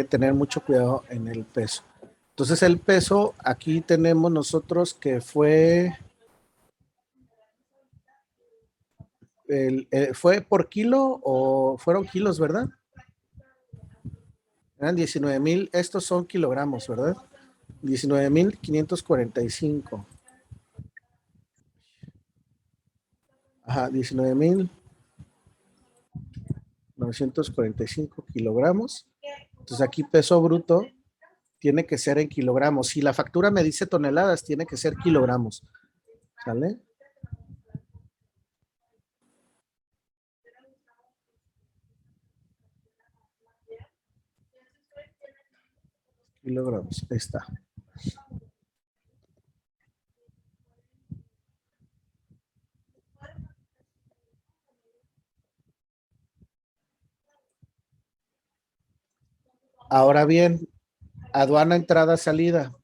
tener mucho cuidado en el peso. Entonces el peso, aquí tenemos nosotros que fue, ¿fue por kilo o fueron kilos, verdad? Eran 19,000, estos son kilogramos, ¿verdad? 19,545. Ajá, 19,945 kilogramos. Entonces aquí peso bruto tiene que ser en kilogramos. Si la factura me dice toneladas, tiene que ser kilogramos. ¿Sale? Kilogramos. Ahí está. Ahora bien, aduana, entrada, salida.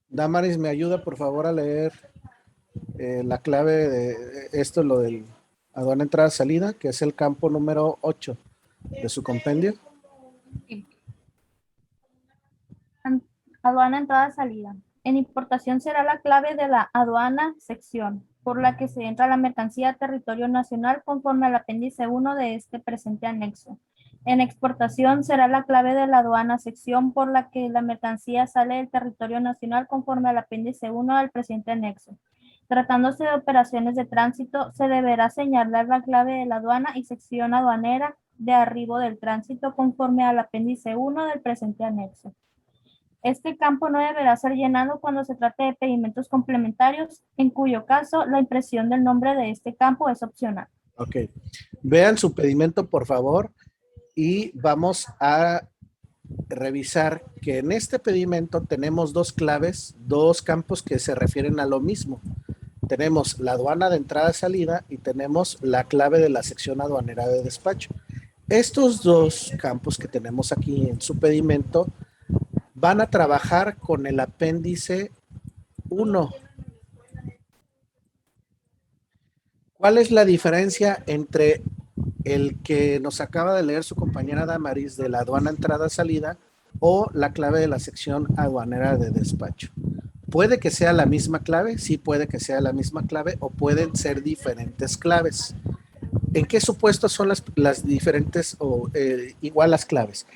Damaris, ¿me ayuda por favor a leer la clave de esto, lo del aduana, entrada, salida, que es el campo número 8 de su compendio? Aduana, entrada, salida. En importación será la clave de la aduana sección, por la que se entra la mercancía a territorio nacional conforme al apéndice 1 de este presente anexo. En exportación será la clave de la aduana sección por la que la mercancía sale del territorio nacional conforme al apéndice 1 del presente anexo. Tratándose de operaciones de tránsito, se deberá señalar la clave de la aduana y sección aduanera de arribo del tránsito conforme al apéndice 1 del presente anexo. Este campo no deberá ser llenado cuando se trate de pedimentos complementarios, en cuyo caso la impresión del nombre de este campo es opcional. Ok. Vean su pedimento, por favor, y vamos a revisar que en este pedimento tenemos dos claves, dos campos que se refieren a lo mismo. Tenemos la aduana de entrada-salida y tenemos la clave de la sección aduanera de despacho. Estos dos campos que tenemos aquí en su pedimento van a trabajar con el apéndice 1. ¿Cuál es la diferencia entre el que nos acaba de leer su compañera Damaris de la aduana entrada-salida o la clave de la sección aduanera de despacho? ¿Puede que sea la misma clave? Sí, puede que sea la misma clave, o pueden ser diferentes claves. ¿En qué supuestos son las diferentes o igual las claves?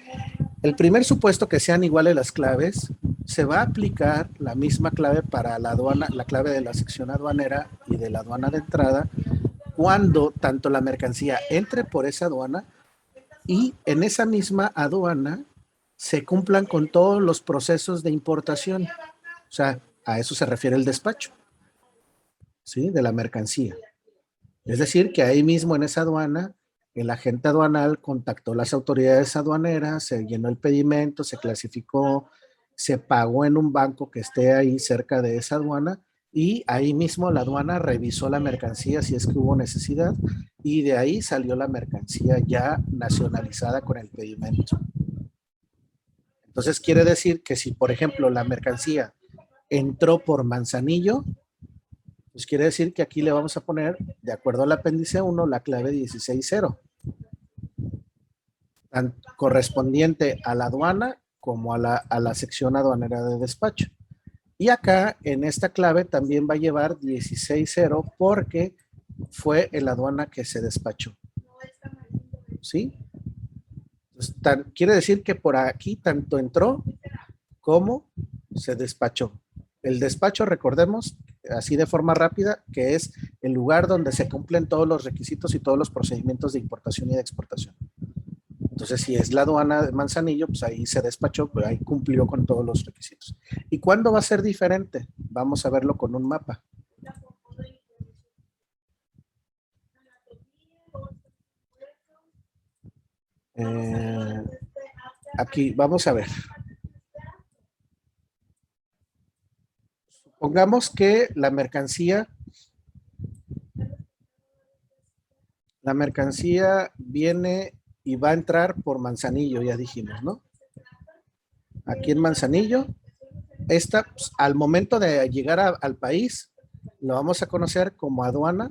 El primer supuesto que sean iguales las claves, se va a aplicar la misma clave para la aduana, la clave de la sección aduanera y de la aduana de entrada, cuando tanto la mercancía entre por esa aduana y en esa misma aduana se cumplan con todos los procesos de importación. O sea, a eso se refiere el despacho, ¿sí? De la mercancía. Es decir, que ahí mismo en esa aduana, el agente aduanal contactó las autoridades aduaneras, se llenó el pedimento, se clasificó, se pagó en un banco que esté ahí cerca de esa aduana y ahí mismo la aduana revisó la mercancía si es que hubo necesidad y de ahí salió la mercancía ya nacionalizada con el pedimento. Entonces quiere decir que si, por ejemplo, la mercancía entró por Manzanillo, pues quiere decir que aquí le vamos a poner, de acuerdo al apéndice 1, la clave 16.0, correspondiente a la aduana como a la sección aduanera de despacho. Y acá, en esta clave, también va a llevar 16.0 porque fue en la aduana que se despachó. ¿Sí? Entonces, quiere decir que por aquí tanto entró como se despachó. El despacho, recordemos, así de forma rápida, que es el lugar donde se cumplen todos los requisitos y todos los procedimientos de importación y de exportación. Entonces, si es la aduana de Manzanillo, pues ahí se despachó, pues ahí cumplió con todos los requisitos. ¿Y cuándo va a ser diferente? Vamos a verlo con un mapa. Aquí, vamos a ver. Supongamos que la mercancía viene y va a entrar por Manzanillo, ya dijimos, ¿no? Aquí en Manzanillo, esta, pues, al momento de llegar al país, lo vamos a conocer como aduana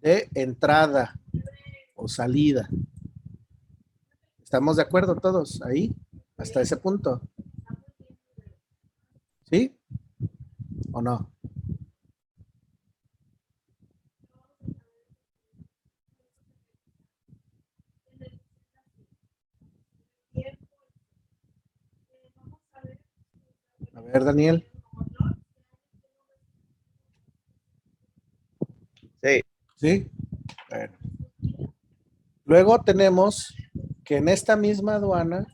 de entrada o salida. ¿Estamos de acuerdo todos ahí? Hasta ese punto. ¿Sí? ¿O no? A ver, Daniel. Sí. ¿Sí? Bueno. Luego tenemos que en esta misma aduana,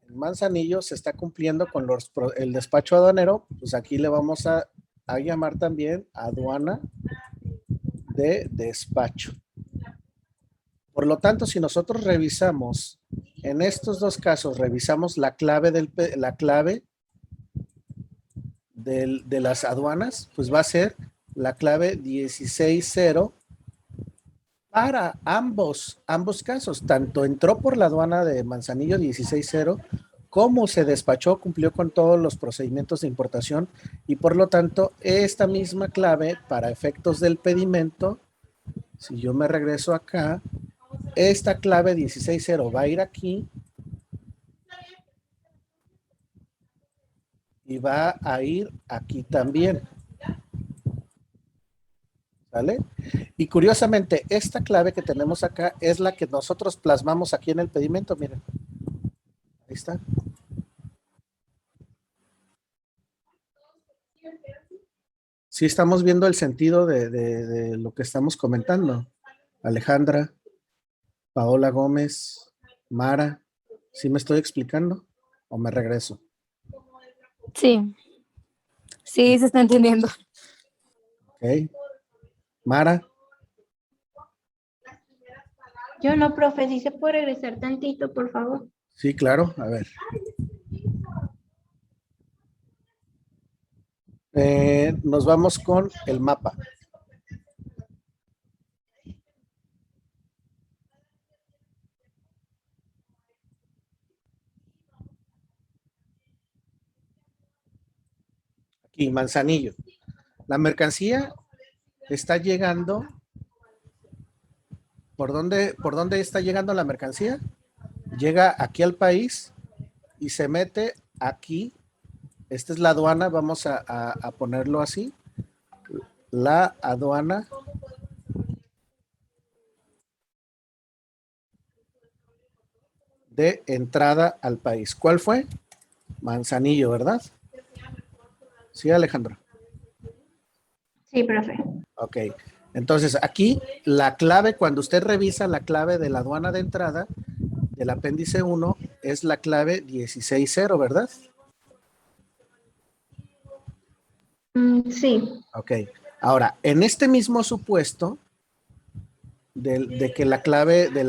en Manzanillo, se está cumpliendo con el despacho aduanero, pues aquí le vamos a llamar también aduana de despacho. Por lo tanto, si nosotros revisamos, en estos dos casos, revisamos la clave de las aduanas, pues va a ser la clave 16.0 Para ambos casos, tanto entró por la aduana de Manzanillo 16.0, como se despachó, cumplió con todos los procedimientos de importación y por lo tanto esta misma clave para efectos del pedimento, si yo me regreso acá, esta clave 16.0 va a ir aquí y va a ir aquí también. ¿Vale? Y curiosamente, esta clave que tenemos acá es la que nosotros plasmamos aquí en el pedimento, miren. Ahí está. Sí, estamos viendo el sentido de lo que estamos comentando. Alejandra, Paola Gómez, Mara, ¿sí me estoy explicando? ¿O me regreso? Sí. Sí, se está entendiendo. Ok. Mara, Yo no, profe, si se puede regresar tantito, por favor. sí, claro, a ver. Nos vamos con el mapa. Aquí, Manzanillo. La mercancía está llegando. ¿Por dónde está llegando la mercancía? Llega aquí al país y se mete aquí. Esta es la aduana, vamos a ponerlo así. La aduana de entrada al país. ¿Cuál fue? Manzanillo, ¿verdad? Sí, Alejandro. Sí, profe. Ok. Entonces, aquí la clave, cuando usted revisa la clave de la aduana de entrada del apéndice 1, es la clave 16.0, ¿verdad? Sí. Ok. Ahora, en este mismo supuesto de que la clave de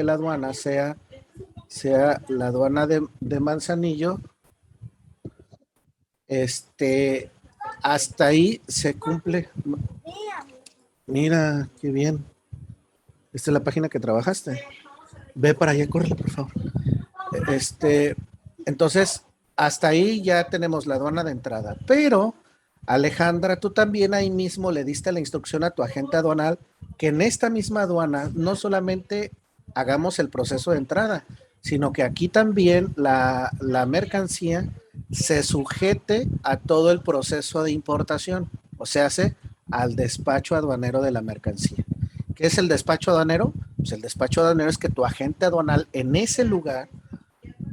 la aduana sea la aduana de Manzanillo, hasta ahí se cumple. Mira, qué bien. Esta es la página que trabajaste. Ve para allá, córrele, por favor. Entonces, hasta ahí ya tenemos la aduana de entrada. Pero, Alejandra, tú también ahí mismo le diste la instrucción a tu agente aduanal que en esta misma aduana no solamente hagamos el proceso de entrada, sino que aquí también la mercancía se sujete a todo el proceso de importación, o sea, al despacho aduanero de la mercancía. ¿Qué es el despacho aduanero? Pues el despacho aduanero es que tu agente aduanal en ese lugar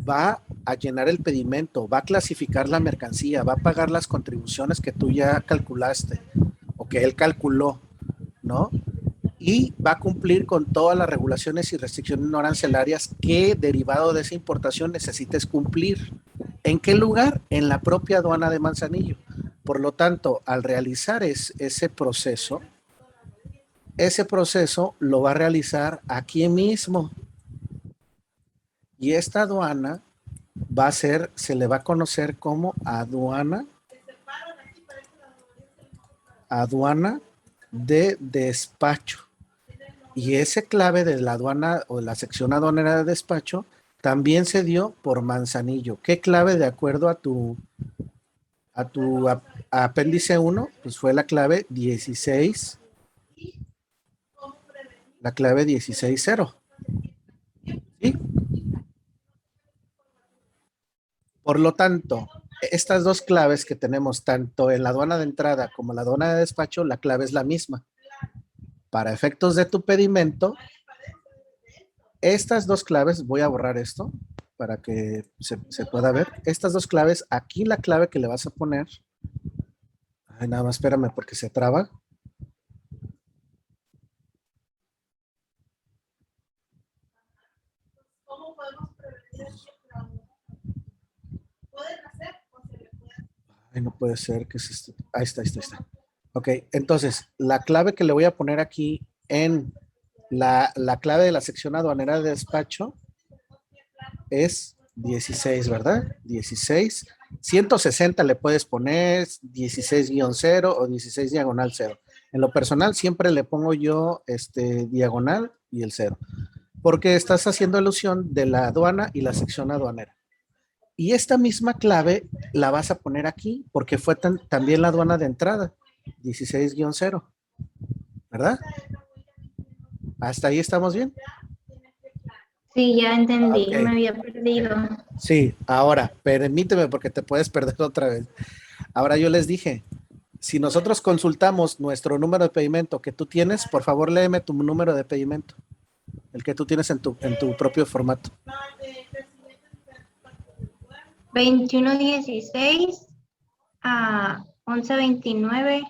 va a llenar el pedimento, va a clasificar la mercancía, va a pagar las contribuciones que tú ya calculaste o que él calculó, ¿no? Y va a cumplir con todas las regulaciones y restricciones no arancelarias que derivado de esa importación necesites cumplir. ¿En qué lugar? En la propia aduana de Manzanillo. Por lo tanto, al realizar ese proceso lo va a realizar aquí mismo. Y esta aduana va a ser, se le va a conocer como aduana de despacho. Y ese clave de la aduana o de la sección aduanera de despacho también se dio por Manzanillo. ¿Qué clave de acuerdo a tu apéndice 1? Pues fue la clave 16, la clave 16.0. ¿Sí? Por lo tanto, estas dos claves que tenemos tanto en la aduana de entrada como en la aduana de despacho, la clave es la misma. Para efectos de tu pedimento, estas dos claves, voy a borrar esto para que se pueda ver. Estas dos claves, aquí la clave que le vas a poner. Ay, nada más espérame porque se traba. Ay, no puede ser que se esté. Ahí está. Ok, entonces, la clave que le voy a poner aquí en la clave de la sección aduanera de despacho es 16, ¿verdad? 16. 160 le puedes poner 16-0 o 16-0. En lo personal siempre le pongo yo diagonal y el 0, porque estás haciendo alusión de la aduana y la sección aduanera. Y esta misma clave la vas a poner aquí, porque fue también la aduana de entrada, 16-0, ¿verdad? ¿Hasta ahí estamos bien? Sí, ya entendí, Ok. me había perdido. Sí, ahora, permíteme porque te puedes perder otra vez. Ahora yo les dije, si nosotros consultamos nuestro número de pedimento que tú tienes, por favor léeme tu número de pedimento, el que tú tienes en tu propio formato. 2116 a 1129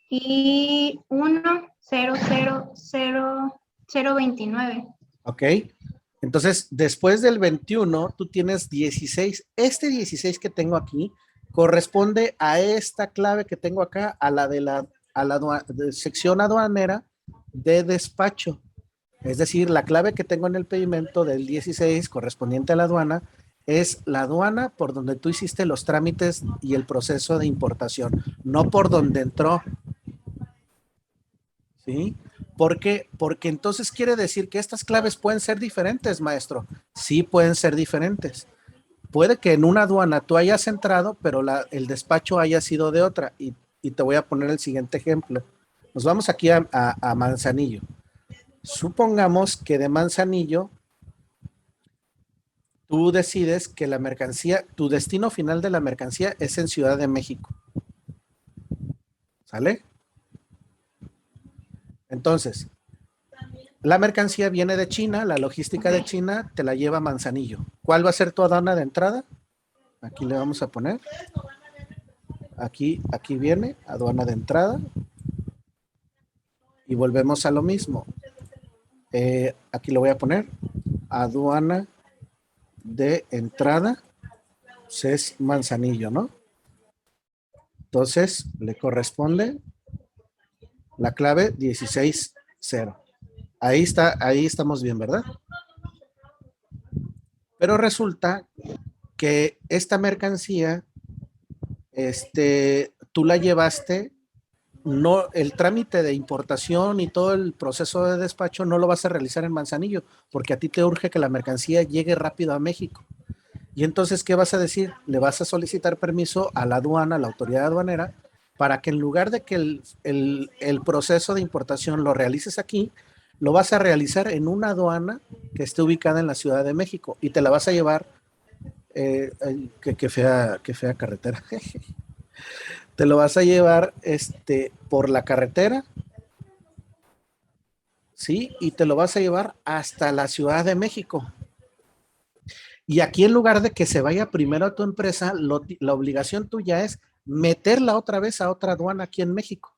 y 100029. ¿Ok? Entonces, después del 21, tú tienes 16. Este 16 que tengo aquí corresponde a esta clave que tengo acá, a la de la sección aduanera de despacho. Es decir, la clave que tengo en el pedimento del 16 correspondiente a la aduana es la aduana por donde tú hiciste los trámites y el proceso de importación, no por donde entró. ¿Sí? Porque entonces quiere decir que estas claves pueden ser diferentes, maestro. Sí pueden ser diferentes. Puede que en una aduana tú hayas entrado, pero el despacho haya sido de otra. Y te voy a poner el siguiente ejemplo. Nos vamos aquí a Manzanillo. Supongamos que de Manzanillo tú decides que la mercancía, tu destino final de la mercancía es en Ciudad de México. ¿Sale? Entonces, la mercancía viene de China, la logística de China te la lleva a Manzanillo. ¿Cuál va a ser tu aduana de entrada? Aquí le vamos a poner. Aquí viene, aduana de entrada. Y volvemos a lo mismo. Aquí lo voy a poner. Aduana de entrada. Pues es Manzanillo, ¿no? Entonces, le corresponde la clave 16-0. Ahí estamos bien, ¿verdad? Pero resulta que esta mercancía, tú la llevaste, no, el trámite de importación y todo el proceso de despacho no lo vas a realizar en Manzanillo, porque a ti te urge que la mercancía llegue rápido a México. Y entonces, ¿qué vas a decir? Le vas a solicitar permiso a la aduana, a la autoridad aduanera, para que en lugar de que el proceso de importación lo realices aquí, lo vas a realizar en una aduana que esté ubicada en la Ciudad de México y te la vas a llevar, qué fea carretera, te lo vas a llevar por la carretera, ¿sí? Y te lo vas a llevar hasta la Ciudad de México. Y aquí en lugar de que se vaya primero a tu empresa, la obligación tuya es meterla otra vez a otra aduana aquí en México.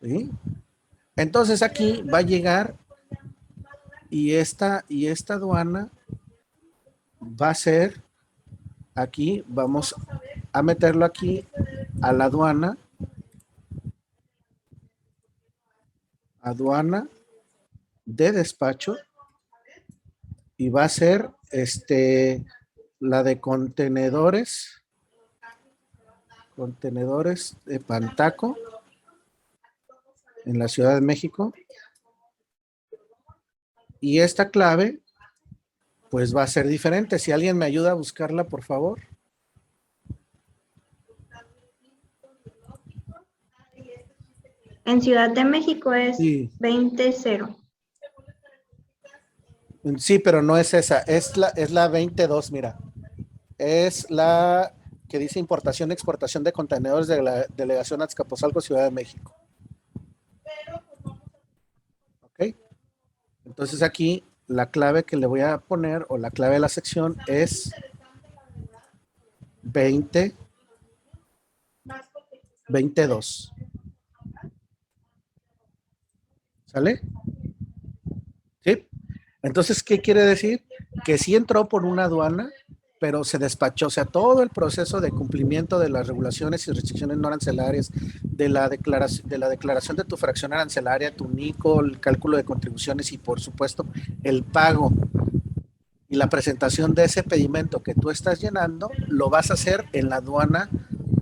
¿Sí? Entonces aquí va a llegar y esta aduana va a ser aquí, vamos a meterlo aquí a la aduana de despacho y va a ser la de contenedores de Pantaco en la Ciudad de México. Y esta clave, pues va a ser diferente. Si alguien me ayuda a buscarla, por favor. En Ciudad de México es Sí. 20-0. Sí, pero no es esa. Es la 22, mira. Es la que dice importación y exportación de contenedores de la delegación Azcapotzalco, Ciudad de México. Ok. Entonces aquí la clave que le voy a poner o la clave de la sección es 22. ¿Sale? ¿Sí? Entonces, ¿qué quiere decir? Que sí entró por una aduana, pero se despachó, o sea, todo el proceso de cumplimiento de las regulaciones y restricciones no arancelarias, de la declaración de tu fracción arancelaria, tu NICO, el cálculo de contribuciones y, por supuesto, el pago y la presentación de ese pedimento que tú estás llenando, lo vas a hacer en la aduana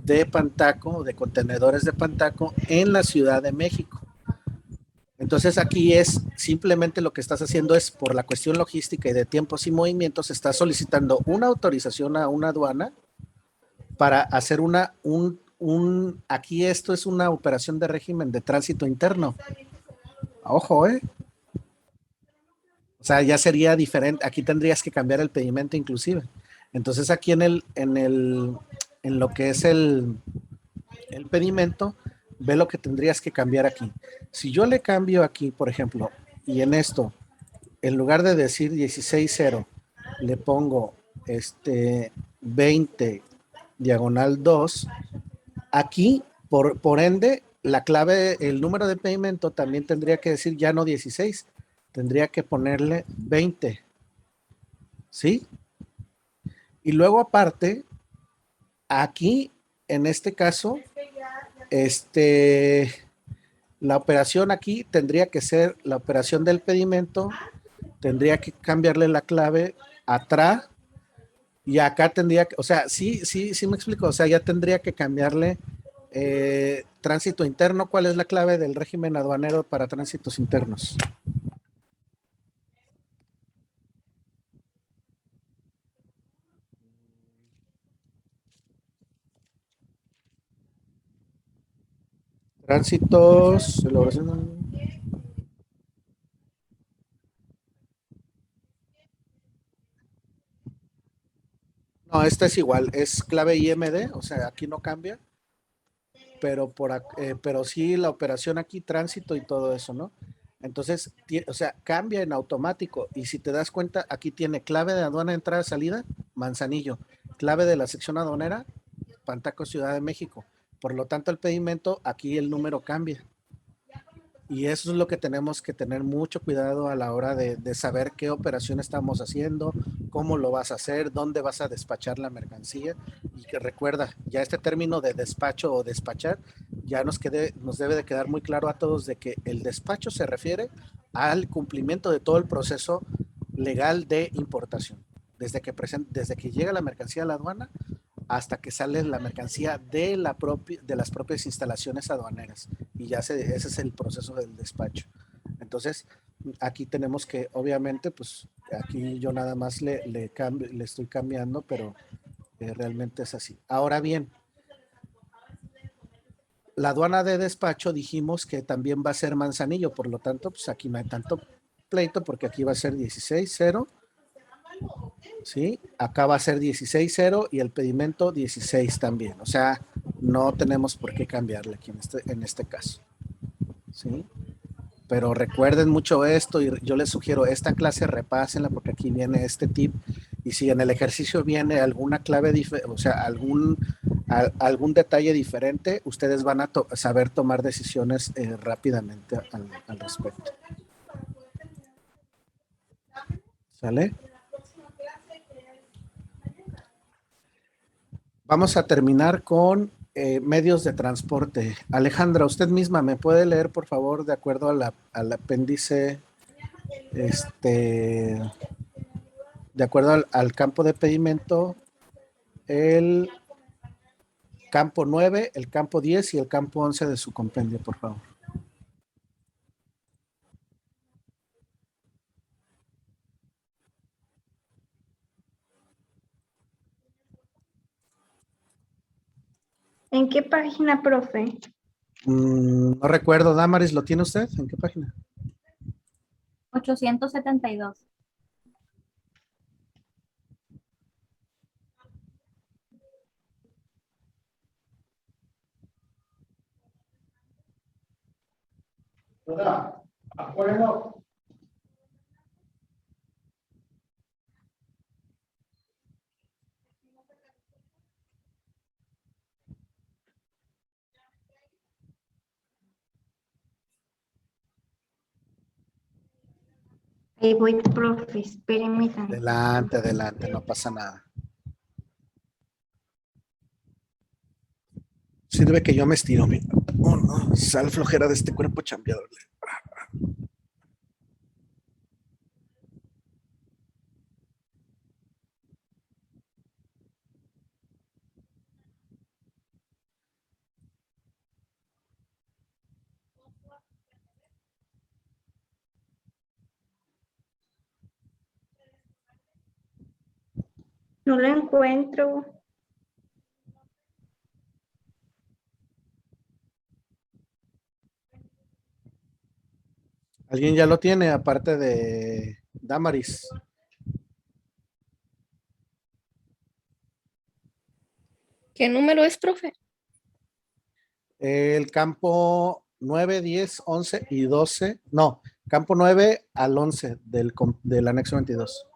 de Pantaco, de contenedores de Pantaco en la Ciudad de México. Entonces aquí es simplemente lo que estás haciendo es por la cuestión logística y de tiempos y movimientos, estás solicitando una autorización a una aduana para hacer aquí esto es una operación de régimen de tránsito interno. Ojo, O sea, ya sería diferente, aquí tendrías que cambiar el pedimento inclusive. Entonces aquí en lo que es el pedimento, ve lo que tendrías que cambiar aquí. Si yo le cambio aquí, por ejemplo, y en esto, en lugar de decir 16.0, le pongo 20 diagonal 2, aquí, por ende, la clave, el número de pedimento también tendría que decir ya no 16, tendría que ponerle 20, ¿sí? Y luego aparte, aquí, en este caso, la operación aquí tendría que ser la operación del pedimento, tendría que cambiarle la clave atrás y acá tendría que, o sea, sí me explico, o sea, ya tendría que cambiarle tránsito interno. ¿Cuál es la clave del régimen aduanero para tránsitos internos? Tránsitos, elaboración. No, esta es igual, es clave IMD, o sea, aquí no cambia, pero sí la operación aquí, tránsito y todo eso, ¿no? Entonces, o sea, cambia en automático y si te das cuenta, aquí tiene clave de aduana, entrada, salida, Manzanillo, clave de la sección aduanera, Pantaco, Ciudad de México. Por lo tanto, el pedimento, aquí el número cambia. Y eso es lo que tenemos que tener mucho cuidado a la hora de saber qué operación estamos haciendo, cómo lo vas a hacer, dónde vas a despachar la mercancía. Y que recuerda, ya este término de despacho o despachar, ya nos debe de quedar muy claro a todos de que el despacho se refiere al cumplimiento de todo el proceso legal de importación. Desde que llega la mercancía a la aduana hasta que sale la mercancía de las propias instalaciones aduaneras. Y ese es el proceso del despacho. Entonces, aquí tenemos que, obviamente, pues aquí yo nada más le estoy cambiando, pero realmente es así. Ahora bien, la aduana de despacho dijimos que también va a ser Manzanillo, por lo tanto, pues aquí no hay tanto pleito porque aquí va a ser 16.0. ¿Sí? Acá va a ser 16.0 y el pedimento 16 también. O sea, no tenemos por qué cambiarle aquí en este caso. ¿Sí? Pero recuerden mucho esto y yo les sugiero esta clase repásenla porque aquí viene este tip y si en el ejercicio viene alguna clave, o sea, algún detalle diferente, ustedes van a saber tomar decisiones rápidamente al respecto. ¿Sale? Vamos a terminar con medios de transporte. Alejandra, usted misma me puede leer, por favor, de acuerdo al apéndice, de acuerdo al campo de pedimento, el campo 9, el campo 10 y el campo 11 de su compendio, por favor. ¿En qué página, profe? No recuerdo, Damaris, ¿lo tiene usted? ¿En qué página? 872. Bueno. Ahí voy, profe, espérenme tantito. Adelante, adelante, no pasa nada. Sirve que yo me estiro, mira. Oh, no, sal flojera de este cuerpo chambeador. No lo encuentro. ¿Alguien ya lo tiene aparte de Damaris? ¿Qué número es, profe? El campo 9, 10, 11 y 12. No, campo 9 al 11 del anexo 22.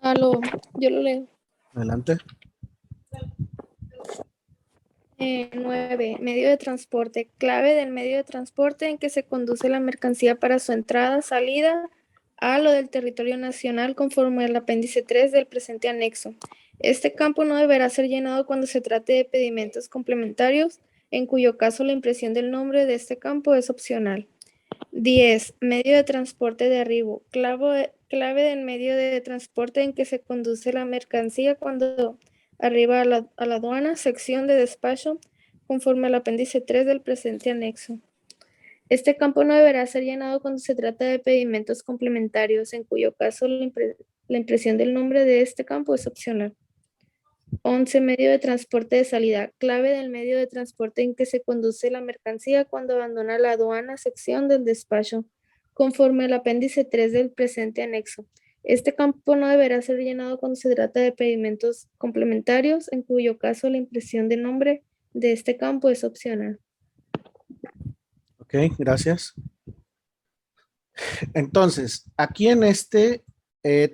Yo lo leo. Adelante. 9. Medio de transporte. Clave del medio de transporte en que se conduce la mercancía para su entrada, salida a lo del territorio nacional conforme al apéndice 3 del presente anexo. Este campo no deberá ser llenado cuando se trate de pedimentos complementarios, en cuyo caso la impresión del nombre de este campo es opcional. 10. Medio de transporte de arribo. Clave del medio de transporte en que se conduce la mercancía cuando arriba a la aduana, sección de despacho, conforme al apéndice 3 del presente anexo. Este campo no deberá ser llenado cuando se trata de pedimentos complementarios, en cuyo caso la impresión del nombre de este campo es opcional. 11. Medio de transporte de salida. Clave del medio de transporte en que se conduce la mercancía cuando abandona la aduana, sección del despacho, conforme al apéndice 3 del presente anexo. Este campo no deberá ser llenado cuando se trata de pedimentos complementarios, en cuyo caso la impresión del nombre de este campo es opcional. Ok, gracias. Entonces, aquí en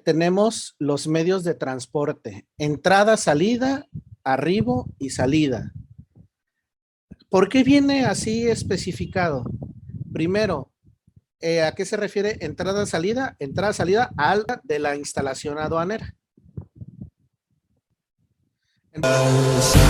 tenemos los medios de transporte. Entrada, salida, arribo y salida. ¿Por qué viene así especificado? Primero, ¿a qué se refiere entrada, salida? Entrada, salida de la instalación aduanera. Entonces,